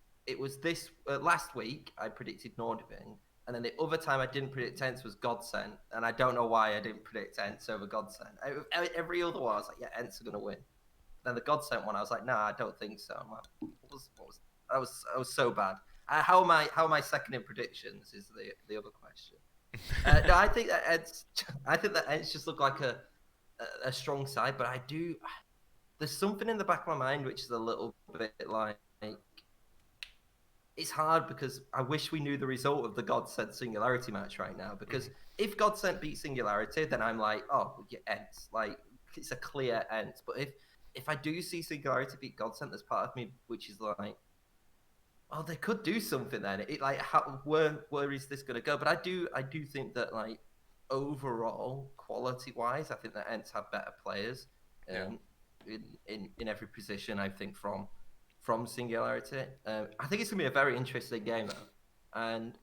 this last week. I predicted Nordavind, and then the other time I didn't predict ENCE was Godsent, and I don't know why I didn't predict ENCE over Godsent. Every other one I was like, yeah, ENCE are gonna win. Then the Godsent one, I was like, nah, I don't think so. I'm like, I was so bad. How am I second in predictions is the other question. No, I think that ENCE just look like a strong side, but there's something in the back of my mind which is a little bit like it's hard because I wish we knew the result of the Godsent Singularity match right now, because if Godsent beat Singularity, then I'm like, oh yeah, ENCE, like it's a clear ENCE. But if I do see Singularity beat Godsent, there's part of me which is like, oh, they could do something then. It like where is this gonna go? But I do think that like overall quality wise, I think that ENCE have better players in every position. I think from Singularity. I think it's gonna be a very interesting game though, and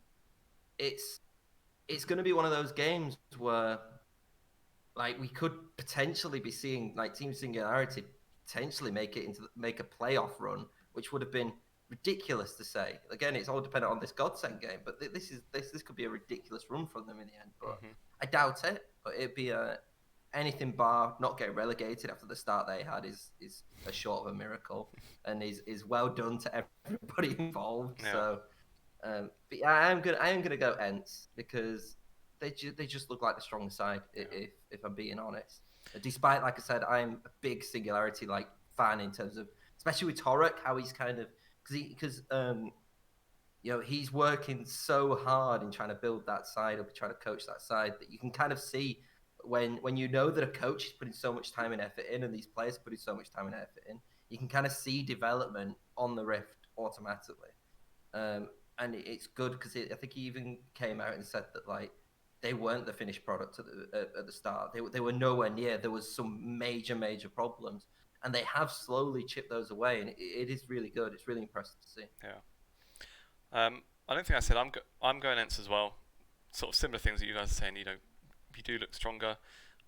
it's gonna be one of those games where like we could potentially be seeing like Team Singularity potentially make a playoff run, which would have been ridiculous to say. Again, it's all dependent on this Godsent game, but this could be a ridiculous run from them in the end. But I doubt it. But it'd be anything bar not getting relegated after the start they had is a short of a miracle, and is well done to everybody involved. Yeah. So, but yeah, I am gonna go ENCE because they just look like the strong side. If I'm being honest, despite like I said, I'm a big Singularity like fan in terms of especially with Torek, how he's kind of because you know, he's working so hard in trying to build that side up, trying to coach that side that you can kind of see when you know that a coach is putting so much time and effort in, and these players are putting so much time and effort in, you can kind of see development on the Rift automatically. And it's good because I think he even came out and said that like they weren't the finished product at the start. They were nowhere near. There was some major problems, and they have slowly chipped those away, and it is really good. It's really impressive to see. Yeah. I don't think I said I'm going ENCE as well. Sort of similar things that you guys are saying. You know, you do look stronger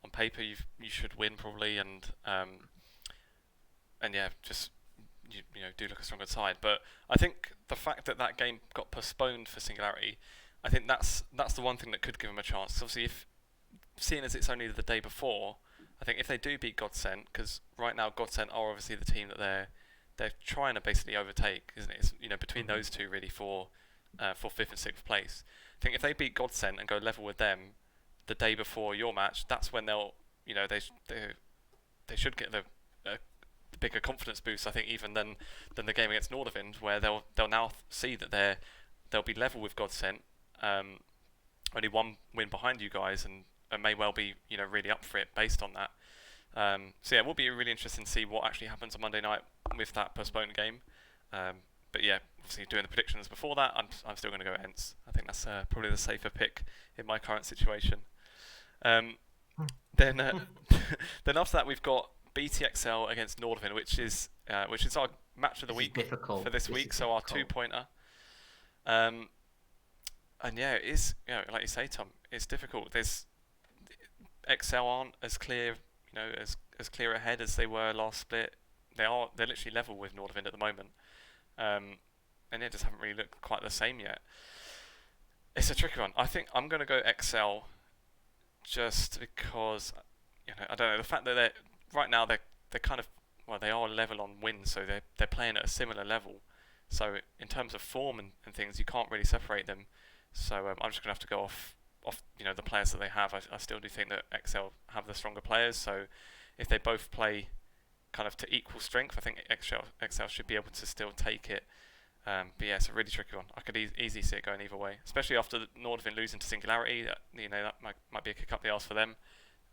on paper. You should win probably, and yeah, just you know do look a stronger side. But I think the fact that that game got postponed for Singularity, I think that's the one thing that could give them a chance. Obviously, if seeing as it's only the day before, I think if they do beat Godsent, because right now Godsent are obviously the team that they're trying to basically overtake, isn't it? It's, you know, between those two really for fifth and sixth place. I think if they beat Godsent and go level with them the day before your match, that's when they'll, you know, they should get the bigger confidence boost. I think even than the game against Nordavind, where they'll now see that they'll be level with Godsent, only one win behind you guys, and may well be, you know, really up for it based on that. So yeah, it will be really interesting to see what actually happens on Monday night with that postponed game. But yeah, obviously doing the predictions before that, I'm still going to go ENCE. I think that's probably the safer pick in my current situation. Then then after that we've got BTXL against Nordavind, which is our match of the week for this week. So our 2-pointer. And yeah, it is, you know, like you say, Tom, it's difficult. XL aren't as clear, you know, as clear ahead as they were last split. They're literally level with Nordavind at the moment, and it just haven't really looked quite the same yet. It's a tricky one. I think I'm going to go XL, just because, you know, I don't know, the fact that they're kind of, well, they are level on wins, so they're playing at a similar level. So in terms of form and things, you can't really separate them. So I'm just going to have to go off you know the players that they have. I still do think that XL have the stronger players. So if they both play kind of to equal strength, I think XL should be able to still take it. But yeah, it's a really tricky one. I could easily see it going either way, especially after Nordavind losing to Singularity. You know, that might be a kick up the arse for them.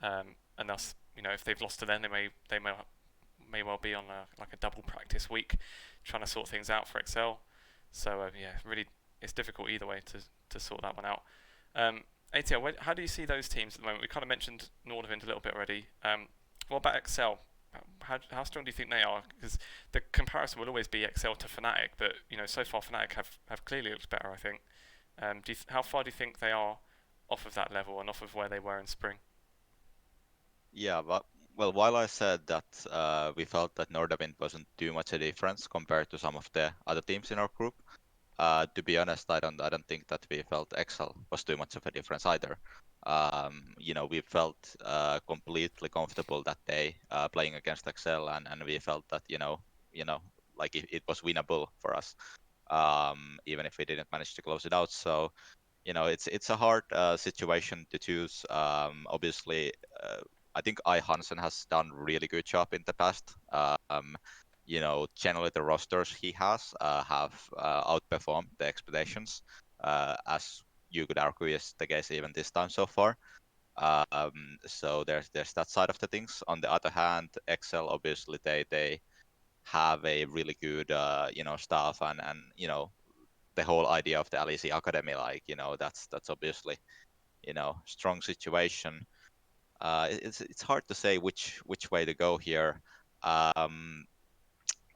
And that's, you know, if they've lost to them, they may well be on like a double practice week, trying to sort things out for XL. So yeah, really, it's difficult either way to sort that one out. ATL, how do you see those teams at the moment? We kind of mentioned Nordavind a little bit already. What about XL? How strong do you think they are? Because the comparison will always be XL to Fnatic, but you know, so far Fnatic have clearly looked better, I think. How far do you think they are off of that level and off of where they were in spring? Yeah, but well, while I said that we felt that Nordavind wasn't too much a difference compared to some of the other teams in our group, to be honest, I don't think that we felt XL was too much of a difference either. You know, we felt completely comfortable that day playing against XL, and we felt that you know, like it was winnable for us, even if we didn't manage to close it out. So, you know, it's a hard situation to choose. Obviously, I think Hansen has done really good job in the past. You know, generally the rosters he has have outperformed the expectations, as you could argue is the case even this time so far. So there's that side of the things. On the other hand, XL obviously they have a really good you know staff and you know the whole idea of the LEC Academy, like you know that's obviously you know strong situation. It's hard to say which way to go here.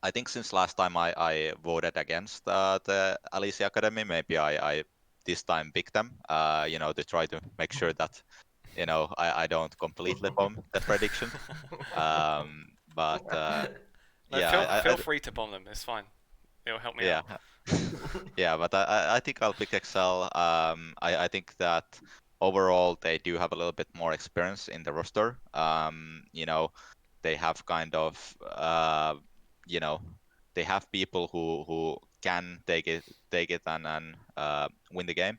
I think since last time I voted against the LEC Academy, maybe I this time picked them, you know, to try to make sure that I don't completely bomb that prediction. But No, yeah, feel free to bomb them. It's fine. It'll help me yeah, out. yeah. But I think I'll pick Excel. I think that overall they do have a little bit more experience in the roster. They have kind of you know they have people who can take it and win the game.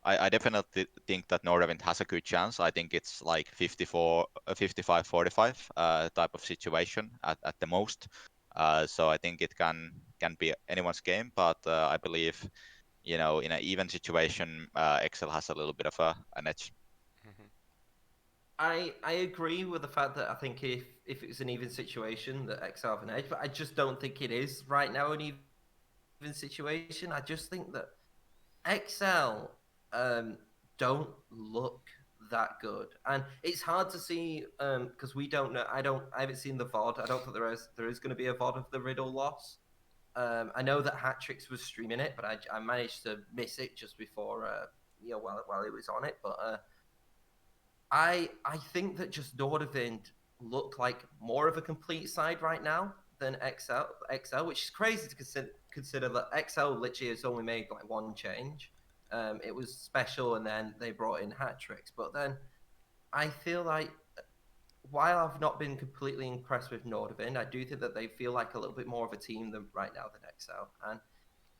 I definitely think that Nordavind has a good chance. I think it's like 55-45 type of situation at the most. So I think it can be anyone's game, but I believe in an even situation, Excel has a little bit of an edge. Mhm. I agree with the fact that I think if it was an even situation that XL have an edge, but I just don't think it is right now an even situation. I just think that XL don't look that good, and it's hard to see because we don't know. I haven't seen the VOD. I don't think there is going to be a VOD of the Riddle loss. I know that Hatrix was streaming it, but I managed to miss it just before while it was on it. But I think that just Nordavind look like more of a complete side right now than XL, which is crazy to consider that XL literally has only made like one change. It was special, and then they brought in hat tricks. But then I feel like while I've not been completely impressed with Nordavind, I do think that they feel like a little bit more of a team than right now than XL, and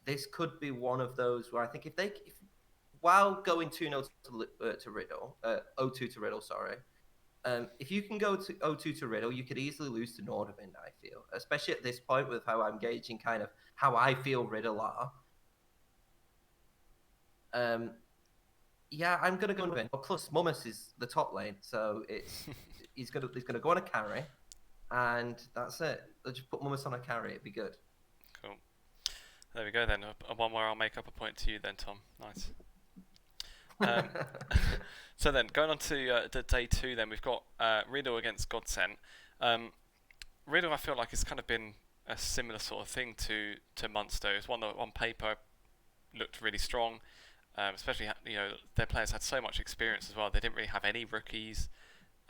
this could be one of those where I think if while going 2-0 to Riddle, 0-2 to Riddle, sorry. If you can go to 0-2 to Riddle, you could easily lose to Nordavind, I feel. Especially at this point with how I'm gauging kind of how I feel Riddle are. Um, yeah, I'm gonna go Nordavind. Plus Mummus is the top lane, so he's gonna go on a carry, and that's it. Let's just put Mummus on a carry, it'd be good. Cool. There we go then. One where I'll make up a point to you then, Tom. Nice. So then, going on to the day 2 then, we've got Riddle against Godsent. Riddle, I feel like it's kind of been a similar sort of thing to Munster. It's one that on paper looked really strong, especially their players had so much experience as well. They didn't really have any rookies.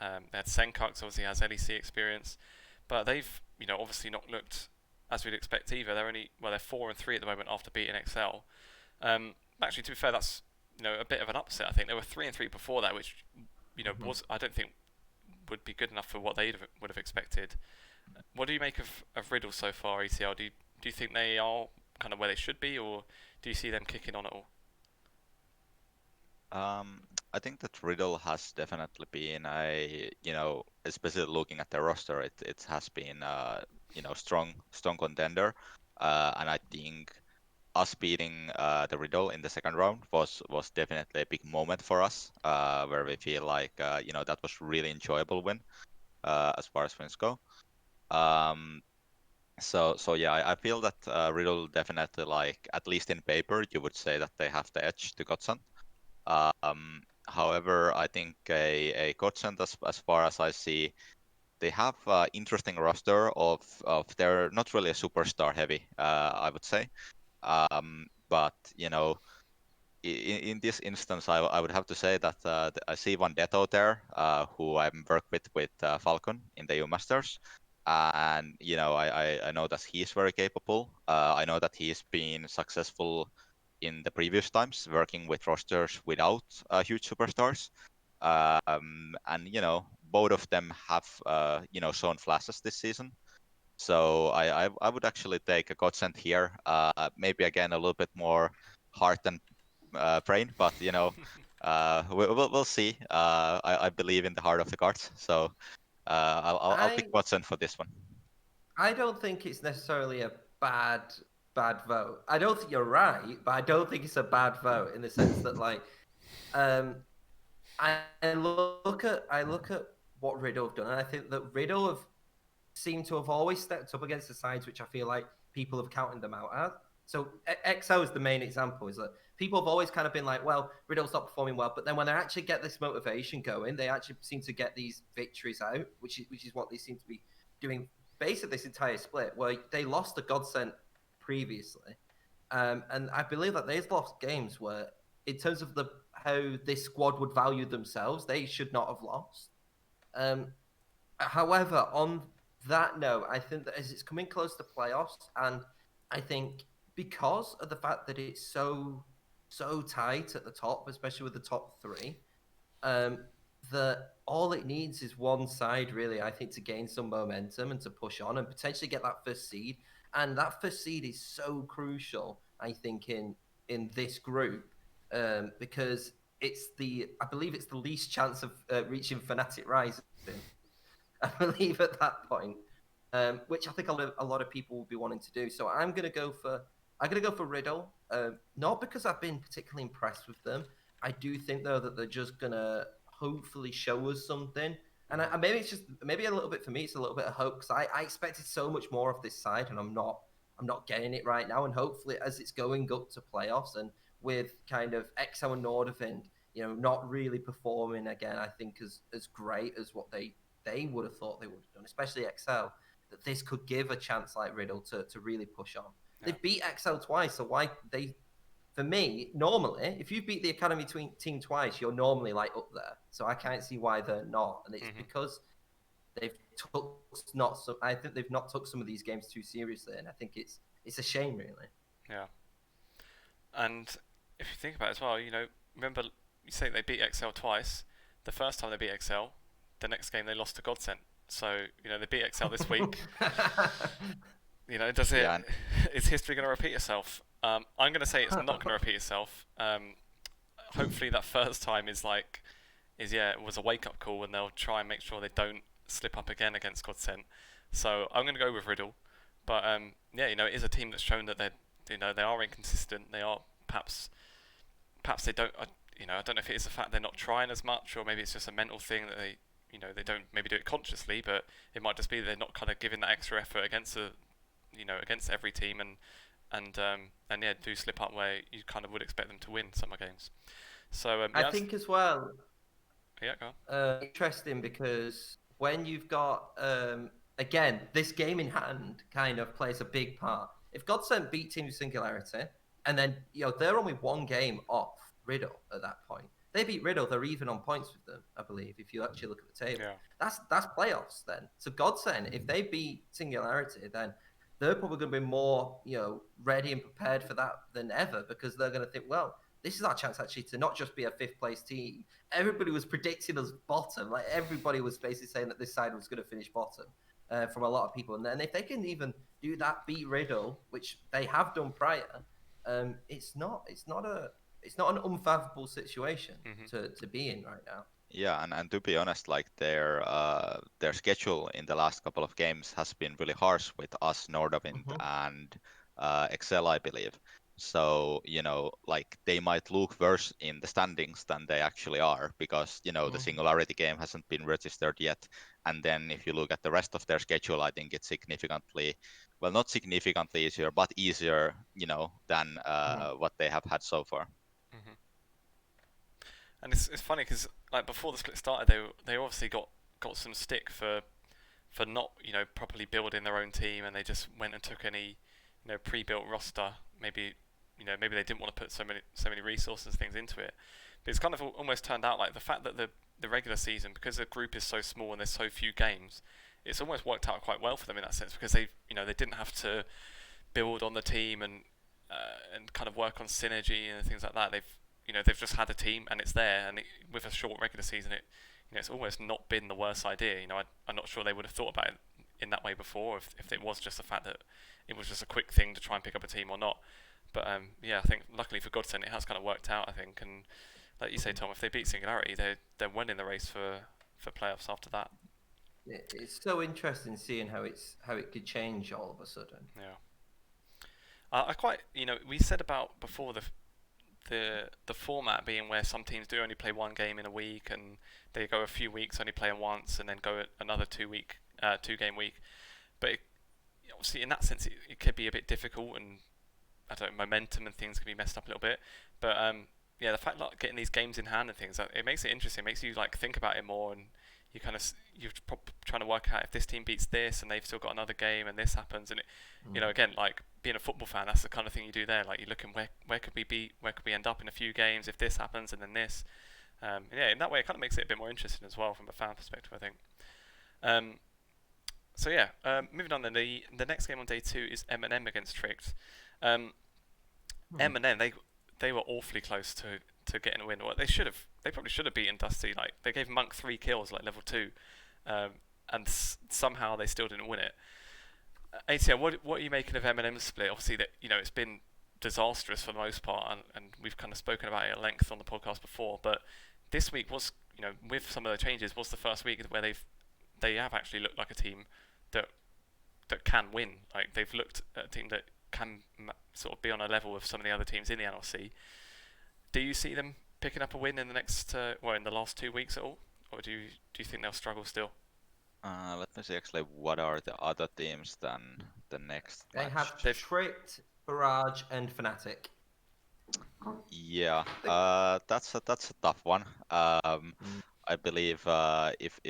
They had Senkux, obviously has LEC experience, but they've obviously not looked as we'd expect either. They're 4-3 at the moment after beating XL. Actually, to be fair, that's a bit of an upset. I think they were 3-3 before that, which was I don't think would be good enough for what they would have expected. What do you make of Riddle so far, ATL? Do you think they are kind of where they should be, or do you see them kicking on at all? I think that Riddle has definitely been especially looking at the roster, it has been strong contender, and I think us beating the Riddle in the second round was definitely a big moment for us, where we feel like that was really enjoyable win as far as wins go. So yeah, I feel that Riddle definitely, like, at least in paper, you would say that they have the edge to Godsent. However, I think a Godsent, as far as I see, they have interesting roster of they're not really a superstar heavy, I would say. But in this instance, I would have to say that I see one Deto there, who I've worked with Falcon in the EU Masters, and I know that he's very capable. I know that he's been successful in the previous times working with rosters without huge superstars, and both of them have shown flashes this season. So I would actually take a Godsent here. Maybe again a little bit more heart than brain, but we'll see. I believe in the heart of the cards, so I'll pick I Godsent for this one. I don't think it's necessarily a bad vote. I don't think you're right, but I don't think it's a bad vote in the sense that um I look at what Riddle have done, and I think that Riddle have seemed to have always stepped up against the sides which I feel like people have counted them out as. So XO is the main example, is that people have always kind of been like, well, Riddle's not performing well, but then when they actually get this motivation going, they actually seem to get these victories out, which is what they seem to be doing basically this entire split, where they lost the Godsent previously. And I believe that they've lost games where, in terms of how this squad would value themselves, they should not have lost. However, on that note, I think that as it's coming close to playoffs, and I think because of the fact that it's so tight at the top, especially with the top three, that all it needs is one side really, I think, to gain some momentum and to push on and potentially get that first seed. And that first seed is so crucial, I think, in this group, because I believe it's the least chance of reaching Fnatic Rising. I believe at that point, which I think a lot of people will be wanting to do. So I'm gonna go for Riddle, not because I've been particularly impressed with them. I do think though that they're just gonna hopefully show us something, and maybe it's just maybe a little bit for me. It's a little bit of hope because I expected so much more of this side, and I'm not getting it right now. And hopefully, as it's going up to playoffs, and with kind of EXO and Nordavind, not really performing again, I think as great as what they would have thought they would have done, especially XL, that this could give a chance like Riddle to really push on. Yeah. They've beat XL twice, so for me, normally, if you beat the Academy team twice, you're normally like up there. So I can't see why they're not. And it's because I think they've not took some of these games too seriously, and I think it's a shame, really. Yeah. And if you think about it as well, remember you say they beat XL twice. The first time they beat XL, the next game they lost to Godsent. So they beat XL this week. Is history going to repeat itself? I'm going to say it's not going to repeat itself. Hopefully that first time it was a wake up call, and they'll try and make sure they don't slip up again against Godsent. So I'm going to go with Riddle, but it is a team that's shown that they are inconsistent. They are perhaps they don't. I don't know if it is the fact they're not trying as much, or maybe it's just a mental thing that they don't maybe do it consciously, but it might just be they're not kind of giving that extra effort against against every team, and do slip up where you kind of would expect them to win summer games. So I think as well. Yeah, go on. Interesting because when you've got again this game in hand kind of plays a big part. If Godsent beat Team Singularity, and then they're only one game off Riddle at that point. They beat Riddle, they're even on points with them, I believe, if you actually look at the table. Yeah. That's playoffs then. So Godsent, if they beat Singularity, then they're probably going to be more, ready and prepared for that than ever, because they're going to think, well, this is our chance actually to not just be a fifth place team. Everybody was predicting us bottom. Like everybody was basically saying that this side was going to finish bottom from a lot of people. And then if they can even do that, beat Riddle, which they have done prior, it's not an unfathomable situation to be in right now. Yeah, and to be honest, like their schedule in the last couple of games has been really harsh with us, Nordavind, and Excel, I believe. So like they might look worse in the standings than they actually are, because the Singularity game hasn't been registered yet. And then if you look at the rest of their schedule, I think it's not significantly easier, but easier, than what they have had so far. And it's funny because like before the split started, they obviously got some stick for not properly building their own team, and they just went and took any pre-built roster. Maybe they didn't want to put so many resources and things into it. But it's kind of almost turned out like the fact that the regular season, because the group is so small and there's so few games, it's almost worked out quite well for them in that sense, because they didn't have to build on the team and kind of work on synergy and things like that. They've just had a team and it's there, and with a short regular season, it's almost not been the worst idea. I'm not sure they would have thought about it in that way before, if it was just the fact that it was just a quick thing to try and pick up a team or not. But I think luckily for Godsent, it has kind of worked out, I think. And like you say, Tom, if they beat Singularity, they're winning the race for playoffs after that. It's so interesting seeing how it could change all of a sudden. Yeah. I quite we said about before the format being where some teams do only play one game in a week, and they go a few weeks only playing once, and then go another 2 game week. But obviously, in that sense, it could be a bit difficult, and I don't know, momentum and things can be messed up a little bit. But the fact like getting these games in hand and things, it makes it interesting. It makes you like think about it more, and you kind of you're trying to work out if this team beats this and they've still got another game and this happens, and you know, again, like being a football fan, that's the kind of thing you do there. Like you're looking where could we be, where could we end up in a few games if this happens and then this. Yeah, in that way, it kind of makes it a bit more interesting as well from a fan perspective, I think. So yeah, moving on then. The next game on day 2 is M&M against Tricked. M&M, they were awfully close to getting a win. Well, they probably should have beaten Dusty. Like they gave Monk 3 kills, like level 2, and somehow they still didn't win it. ATL, what are you making of M&M's split? Obviously, that it's been disastrous for the most part, and we've kind of spoken about it at length on the podcast before. But this week was, with some of the changes, was the first week where they have actually looked like a team that can win. Like they've looked at a team that can sort of be on a level with some of the other teams in the NLC. Do you see them picking up a win in the next, in the last 2 weeks at all, or do you think they'll struggle still? Let me see actually what are the other teams than the next They match. have Tricked, Barrage, and Fnatic. Yeah, that's a tough one. I believe if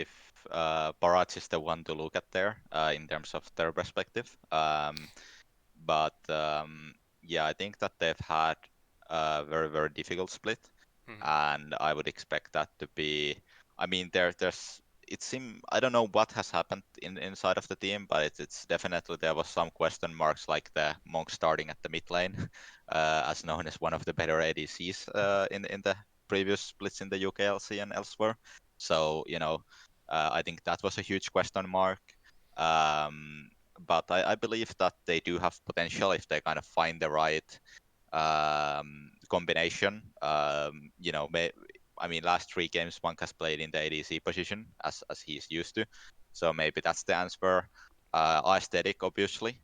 Barrage is the one to look at there in terms of their perspective. But yeah, I think that they've had a very, very difficult split, and I would expect that to be. I mean, there's. It seems I don't know what has happened inside of the team, but it's definitely there was some question marks like the Monk starting at the mid lane, as known as one of the better ADCs in the previous splits in the UKLC and elsewhere. So I think that was a huge question mark. But I believe that they do have potential if they kind of find the right combination. I mean, last 3 games, Monk has played in the ADC position as he's used to, so maybe that's the answer. Aesthetic obviously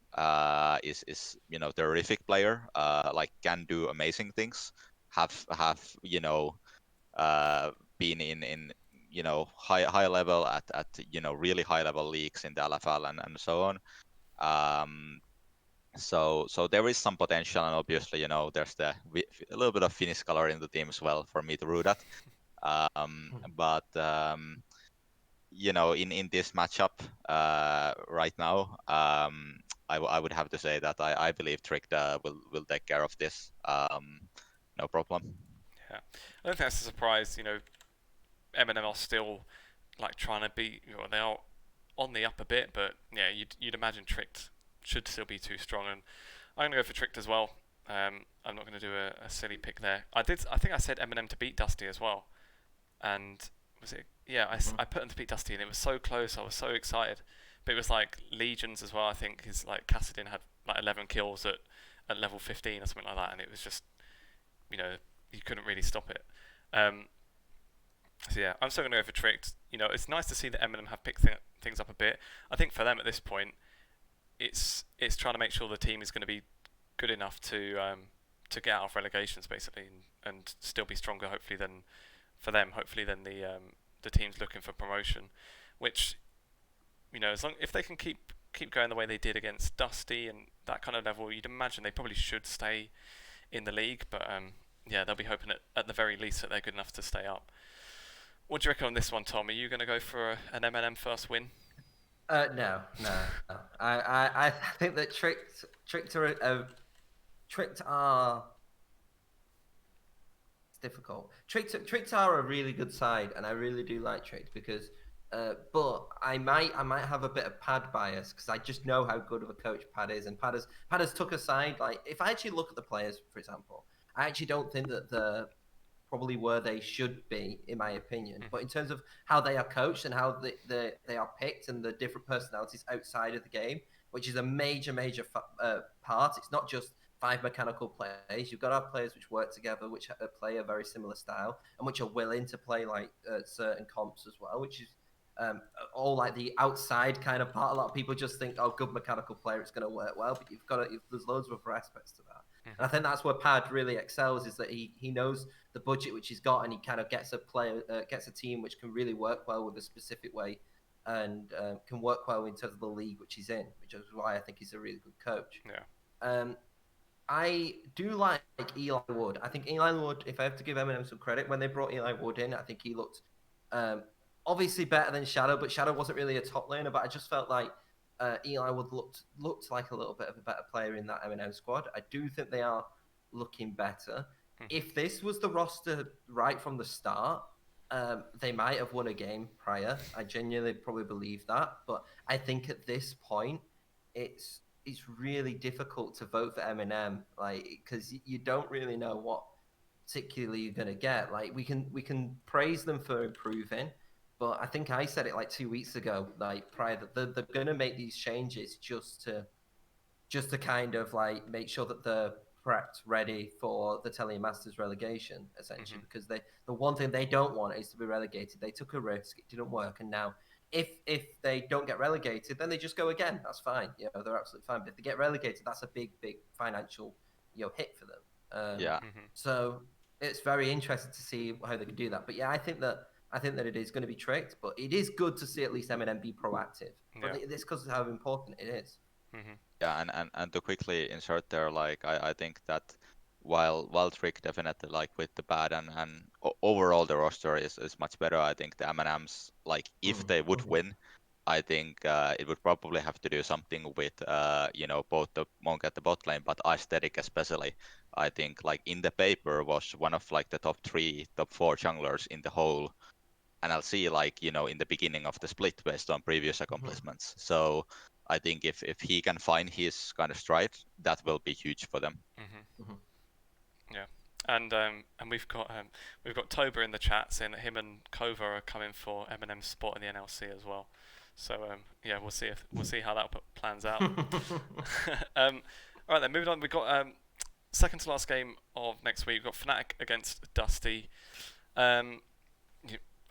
is terrific player, like can do amazing things. Have been in high level at really high level leagues in the LFL and so on. So there is some potential, and obviously there's a little bit of Finnish color in the team as well for me to root at. But in this matchup right now, I would have to say that I believe Tricked will take care of this. No problem. Yeah, I don't think that's a surprise. M&M are still like trying to be. They are on the up a bit, but yeah, you'd imagine Tricked should still be too strong, and I'm gonna go for Tricked as well. I'm not going to do a silly pick there. I think I said M&M to beat Dusty as well, and was it? Yeah, I put them to beat Dusty, and it was so close. I was so excited, but it was like Legions as well. I think his like Kassadin had like 11 kills at level 15 or something like that, and it was just you couldn't really stop it. So yeah, I'm still going to go for Tricked. It's nice to see that M&M have picked things up a bit. I think for them at this point, it's trying to make sure the team is going to be good enough to get out of relegations basically, and still be stronger hopefully than the teams looking for promotion. Which if they can keep going the way they did against Dusty and that kind of level, you'd imagine they probably should stay in the league. But yeah, they'll be hoping at the very least that they're good enough to stay up. What do you reckon on this one, Tom? Are you going to go for an M&M first win? No. I think that Tricked are it's difficult. Tricked are a really good side, and I really do like Tricked because. But I might have a bit of Pad bias because I just know how good of a coach Pad is, and Pad has took a side. Like if I actually look at the players, for example, I actually don't think that they're probably where they should be, in my opinion. But in terms of how they are coached and how they are picked and the different personalities outside of the game, which is a major part. It's not just 5 mechanical players. You've got to have players which work together, which play a very similar style, and which are willing to play like certain comps as well, which is all like the outside kind of part. A lot of people just think, oh, good mechanical player, it's going to work well, but there's loads of other aspects to that. And I think that's where Pad really excels, is that he knows the budget which he's got, and he kind of gets a team which can really work well with a specific way, and can work well in terms of the league which he's in, which is why I think he's a really good coach. Yeah. I do like Eli Wood. I think Eli Wood, if I have to give M&M some credit, when they brought Eli Wood in, I think he looked obviously better than Shadow, but Shadow wasn't really a top laner. But I just felt like Eli Wood looked like a little bit of a better player in that M&M squad. I do think they are looking better. If this was the roster right from the start, they might have won a game prior. I genuinely probably believe that. But I think at this point, it's really difficult to vote for M&M, like, because you don't really know what particularly you're gonna get. Like, we can praise them for improving, but I think I said it like 2 weeks ago, like prior, that they're gonna make these changes just to kind of like make sure that they're prepped ready for the Italian Masters relegation, essentially, because the one thing they don't want is to be relegated. They took a risk, it didn't work, and now if they don't get relegated, then they just go again. That's fine. You know, they're absolutely fine. But if they get relegated, that's a big financial hit for them. Yeah. So it's very interesting to see how they can do that. But yeah, I think that it is going to be tricked, but it is good to see at least M&M be proactive. But it's because of how important it is. Yeah, and to quickly insert there, like I think that while Trick definitely like with the bad and overall the roster is much better. I think the M&Ms, like if they would win, I think it would probably have to do something with both the Monk at the bot lane, but aesthetic especially. I think like in the paper was one of like the top 3, top 4 junglers in the whole NLC, like in the beginning of the split based on previous accomplishments. So I think if he can find his kind of stride, that will be huge for them. Yeah, and we've got Toba in the chat saying that him and Kehvo are coming for M&M spot in the NLC as well. So yeah, we'll see how that plans out. All right then, moving on. We've got second to last game of next week. We've got Fnatic against Dusty. I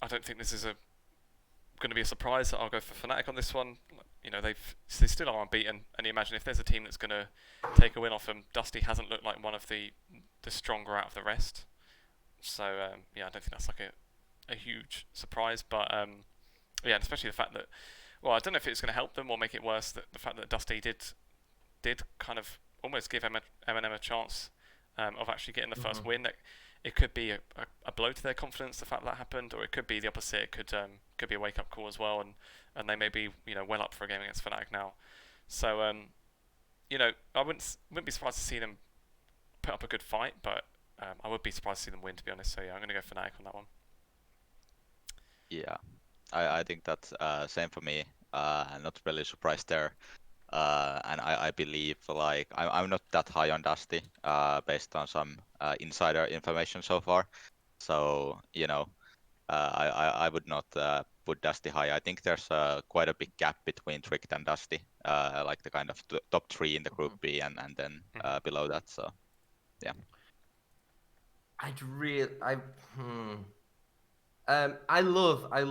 don't think this is going to be a surprise that I'll go for Fnatic on this one. You know, they still are unbeaten, and you imagine if there's a team that's going to take a win off them, Dusty hasn't looked like one of the stronger out of the rest. So yeah, I don't think that's like a huge surprise, but yeah, and especially the fact that, well, I don't know if it's going to help them or make it worse, that the fact that Dusty did kind of almost give M&M a chance of actually getting the first win. It could be a blow to their confidence, the fact that happened, or it could be the opposite. It could be a wake up call as well, and they may be well up for a game against Fnatic now. So I wouldn't be surprised to see them put up a good fight, but I would be surprised to see them win, to be honest. So yeah, I'm going to go Fnatic on that one. Yeah, I think that's same for me. I'm not really surprised there. And I believe like I'm not that high on Dusty based on some insider information so far. So I would not put Dusty high. I think there's quite a big gap between Tricked and Dusty, like the kind of top 3 in the group B and then below that. So yeah. I love a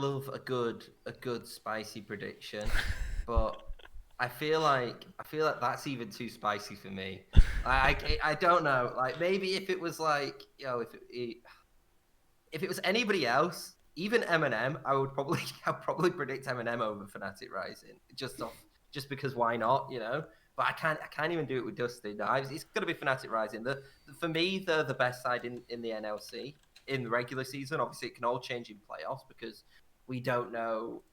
good spicy prediction, but I feel like that's even too spicy for me. I don't know. Like, maybe if it was like, if it was anybody else, even Eminem, I'd probably predict Eminem over Fnatic Rising, just because why not, But I can't even do it with Dusty. No, it's gonna be Fnatic Rising. For me, they're the best side in the NLC in the regular season. Obviously, it can all change in playoffs because we don't know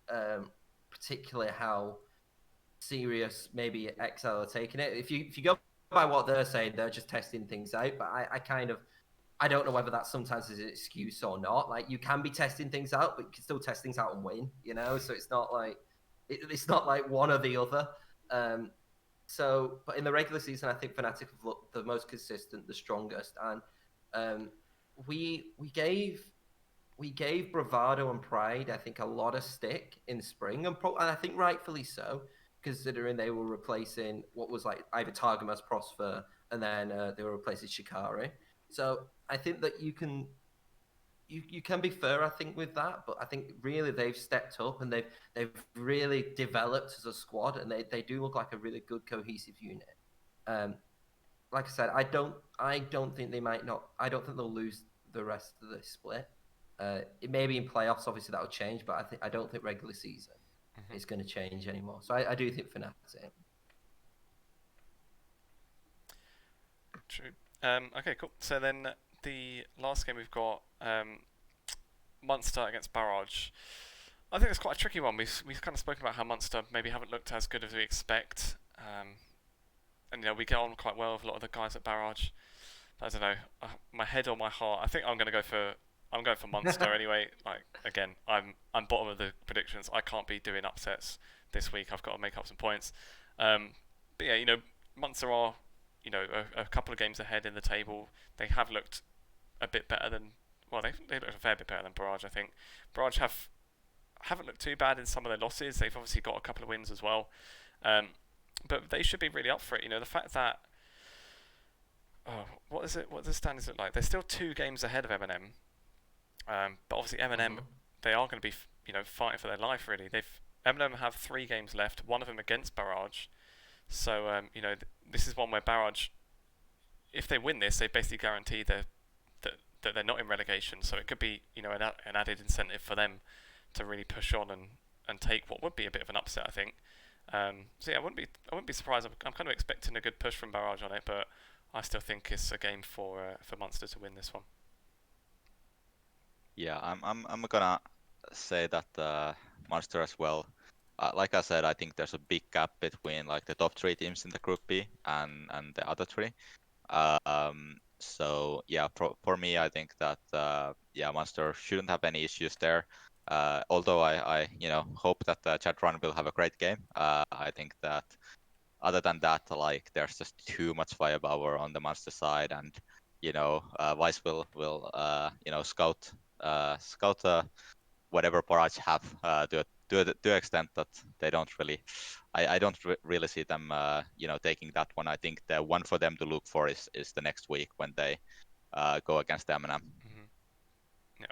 particularly how serious maybe XL are taking it. If you go by what they're saying, they're just testing things out. But I don't know whether that sometimes is an excuse or not. Like, you can be testing things out, but you can still test things out and win. So it's not like one or the other. But in the regular season, I think Fnatic have looked the most consistent, the strongest, and we gave Bravado and Pride, I think, a lot of stick in spring, and I think rightfully so, considering they were replacing what was like either Targamas, Prosper, and then they were replacing Shikari. So I think that you can be fair, I think, with that, but I think really they've stepped up and they've really developed as a squad, and they do look like a really good cohesive unit. Like I said, I don't think they'll lose the rest of the split. It may be in playoffs, obviously that'll change, but I don't think regular season is going to change anymore. So I do think Fnatic. True. Okay, cool. So then the last game we've got Munster against Barrage. I think it's quite a tricky one. We've kind of spoken about how Munster maybe haven't looked as good as we expect, and we get on quite well with a lot of the guys at Barrage. I don't know, my head or my heart. I think I'm going for Munster anyway. Like again, I'm bottom of the predictions. I can't be doing upsets this week. I've got to make up some points. But yeah, Munster are a couple of games ahead in the table. They have looked a bit better than they looked a fair bit better than Barrage. I think Barrage haven't looked too bad in some of their losses. They've obviously got a couple of wins as well, but they should be really up for it. The fact that what is it? What does the standings look like? They're still 2 games ahead of M&M. But obviously M&M, they are going to be, fighting for their life really. M&M have 3 games left, one of them against Barrage. So, this is one where Barrage, if they win this, they basically guarantee that they're not in relegation. So it could be, an added incentive for them to really push on and take what would be a bit of an upset, I think. So yeah, I wouldn't be surprised. I'm kind of expecting a good push from Barrage on it, but I still think it's a game for Munster to win this one. Yeah, I'm gonna say that Munster as well. Like I said, I think there's a big gap between like the top 3 teams in the Group B and the other 3. So yeah, for me, I think that Munster shouldn't have any issues there. Although I hope that Chad Run will have a great game. I think that other than that, like there's just too much firepower on the Munster side, and Vice will scout whatever Barrage have to the extent that they don't really. I don't really see them taking that one. I think the one for them to look for is the next week when they go against M&M. Mm-hmm. Yeah.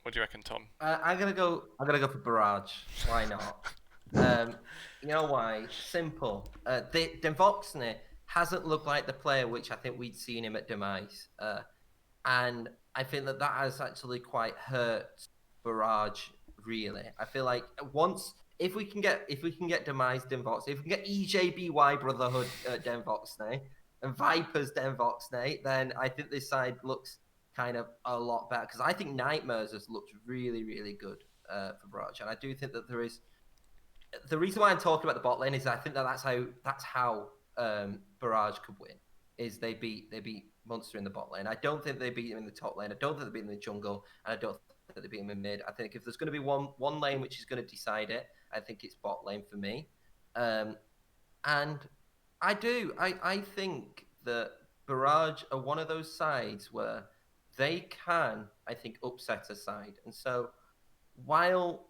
What do you reckon, Tom? I'm gonna go for Barrage. Why not? You know why? Simple. Denvoxne hasn't looked like the player which I think we'd seen him at Demise, and I think that has actually quite hurt Barrage. Really, I feel like if we can get Demise Denvoxne, if we can get EJBY Brotherhood Denvoxne and Vipers Denvoxne, then I think this side looks kind of a lot better, because I think Nightmares has looked really, really good for Barrage, and I do think that there is. The reason why I'm talking about the bot lane is I think that's how Barrage could win, is they beat Munster in the bot lane. I don't think they beat him in the top lane. I don't think they beat him in the jungle, and I don't think they beat him in mid. I think if there's going to be one lane which is going to decide it, I think it's bot lane for me. And I think that Barrage are one of those sides where they can, I think, upset a side. And so while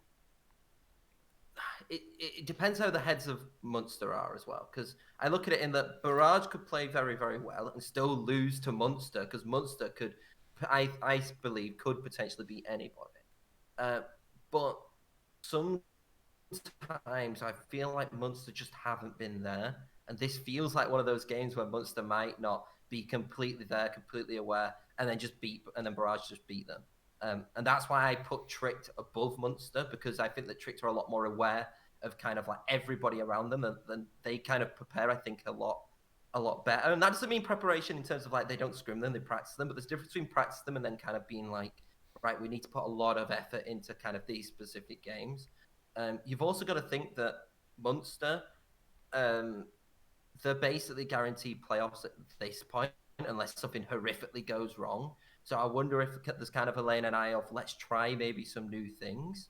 it depends how the heads of Munster are as well, because I look at it in that Barrage could play very, very well and still lose to Munster, because Munster could, I believe, could potentially beat anybody. But sometimes I feel like Munster just haven't been there, and this feels like one of those games where Munster might not be completely there, completely aware, and then Barrage just beat them. And that's why I put Tricked above Munster, because I think that Tricked are a lot more aware of kind of like everybody around them, and they kind of prepare, I think, a lot better. And that doesn't mean preparation in terms of like they don't scrim them, they practice them, but there's a difference between practice them and then kind of being like, right, we need to put a lot of effort into kind of these specific games. You've also got to think that Munster, they're basically guaranteed playoffs at this point unless something horrifically goes wrong. So I wonder if there's kind of a lane and eye of let's try maybe some new things.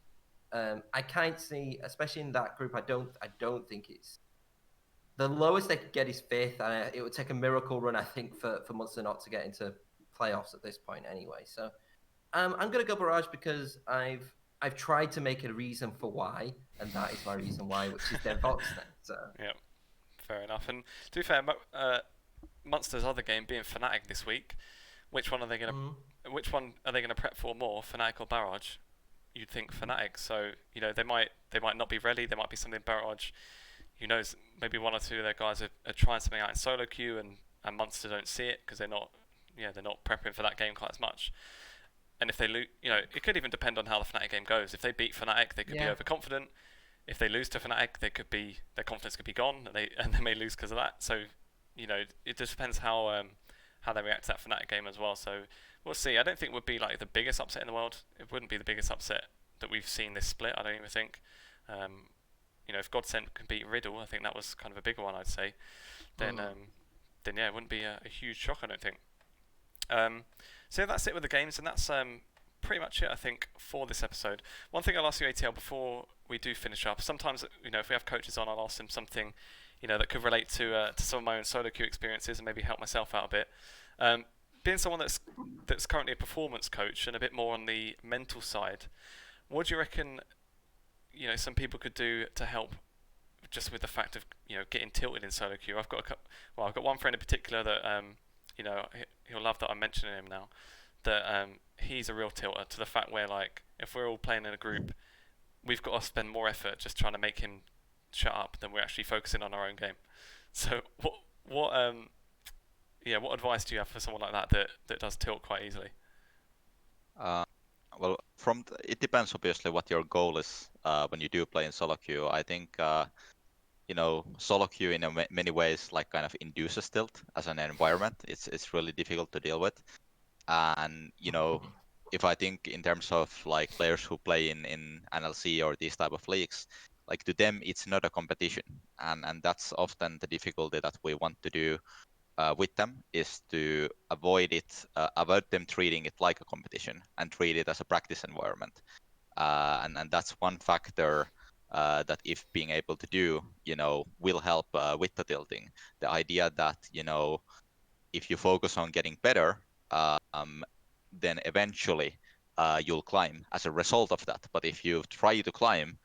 I can't see, especially in that group. I don't think it's the lowest they could get is 5th, and it would take a miracle run, I think, for Munster not to get into playoffs at this point anyway. So I'm gonna go Barrage because I've tried to make a reason for why, and that is my reason why, which is their Vox then. So yeah, fair enough. And to be fair, Munster's other game being Fnatic this week. Which one are they gonna prep for more, Fnatic or Barrage? You'd think Fnatic. So they might not be ready. There might be something Barrage. Who knows? Maybe one or two of their guys are trying something out in solo queue, and Munster don't see it because they're not prepping for that game quite as much. And if they lose, it could even depend on how the Fnatic game goes. If they beat Fnatic, they could be overconfident. If they lose to Fnatic, their confidence could be gone, and they may lose because of that. So it just depends how they react to that Fnatic game as well. So we'll see. I don't think it would be like the biggest upset in the world. It wouldn't be the biggest upset that we've seen this split. I don't even think. You know, if Godsent can beat Riddle, I think that was kind of a bigger one, I'd say. Then yeah, it wouldn't be a huge shock, I don't think. So that's it with the games, and that's pretty much it, I think, for this episode. One thing I'll ask you, ATL, before we do finish up. Sometimes, you know, if we have coaches on, I'll ask them something, you know, that could relate to some of my own solo queue experiences and maybe help myself out a bit. Being someone that's currently a performance coach and a bit more on the mental side, what do you reckon, you know, some people could do to help just with the fact of, you know, getting tilted in solo queue? I've got one friend in particular that you know, he'll love that I'm mentioning him now, that he's a real tilter to the fact where, like, if we're all playing in a group, we've got to spend more effort just trying to make him shut up than we're actually focusing on our own game. So what advice do you have for someone like that does tilt quite easily? Well, it depends obviously what your goal is when you do play in solo queue. I think you know, solo queue in many ways like kind of induces tilt as an environment. It's really difficult to deal with, and you know, if I think in terms of like players who play in NLC or these type of leagues, like to them it's not a competition, and that's often the difficulty that we want to do with them, is to avoid them treating it like a competition and treat it as a practice environment. And that's one factor that if being able to do, you know, will help with the tilting. The idea that, you know, if you focus on getting better, then eventually you'll climb as a result of that. But if you try to climb,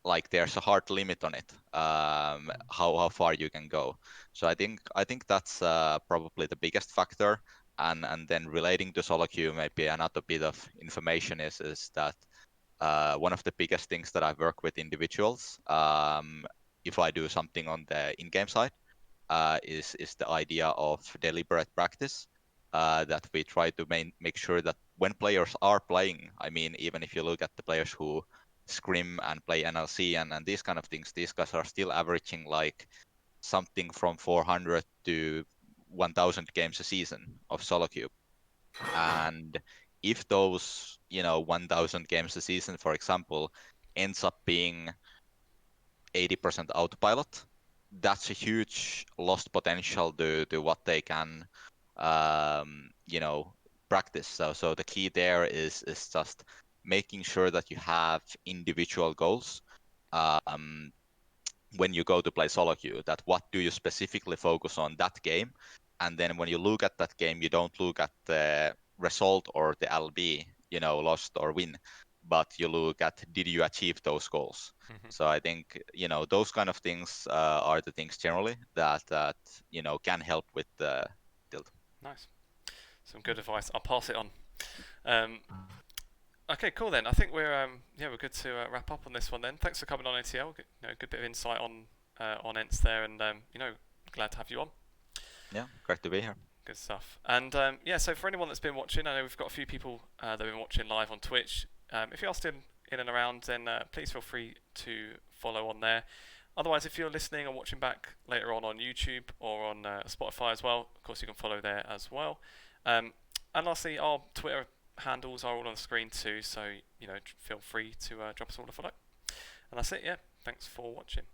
like there's a hard limit on it, how far you can go. So I think that's probably the biggest factor. And then relating to solo queue, maybe another bit of information is that one of the biggest things that I work with individuals, if I do something on the in-game side, is the idea of deliberate practice. That we try to make sure that when players are playing, I mean, even if you look at the players who scrim and play NLC and these kind of things, these guys are still averaging like something from 400 to 1,000 games a season of solo queue. And if those, you know, 1,000 games a season, for example, ends up being 80% autopilot, that's a huge lost potential to what they can, you know, practice. So the key there is just making sure that you have individual goals when you go to play solo queue. That what do you specifically focus on that game, and then when you look at that game, you don't look at the result or the LB, you know, lost or win, but you look at did you achieve those goals. So I think, you know, those kind of things are the things generally that you know can help with the tilt. Nice, some good advice. I'll pass it on. Okay, cool then. I think we're good to wrap up on this one then. Thanks for coming on, ATL. You know, good bit of insight on ENCE there, and you know, glad to have you on. Yeah, great to be here. Good stuff. And yeah, so for anyone that's been watching, I know we've got a few people that have been watching live on Twitch. If you are still in and around, then please feel free to follow on there. Otherwise, if you're listening or watching back later on YouTube or on Spotify as well, of course you can follow there as well. And lastly, our Twitter handles are all on the screen too, so you know, feel free to drop us all a follow. And that's it. Yeah, thanks for watching.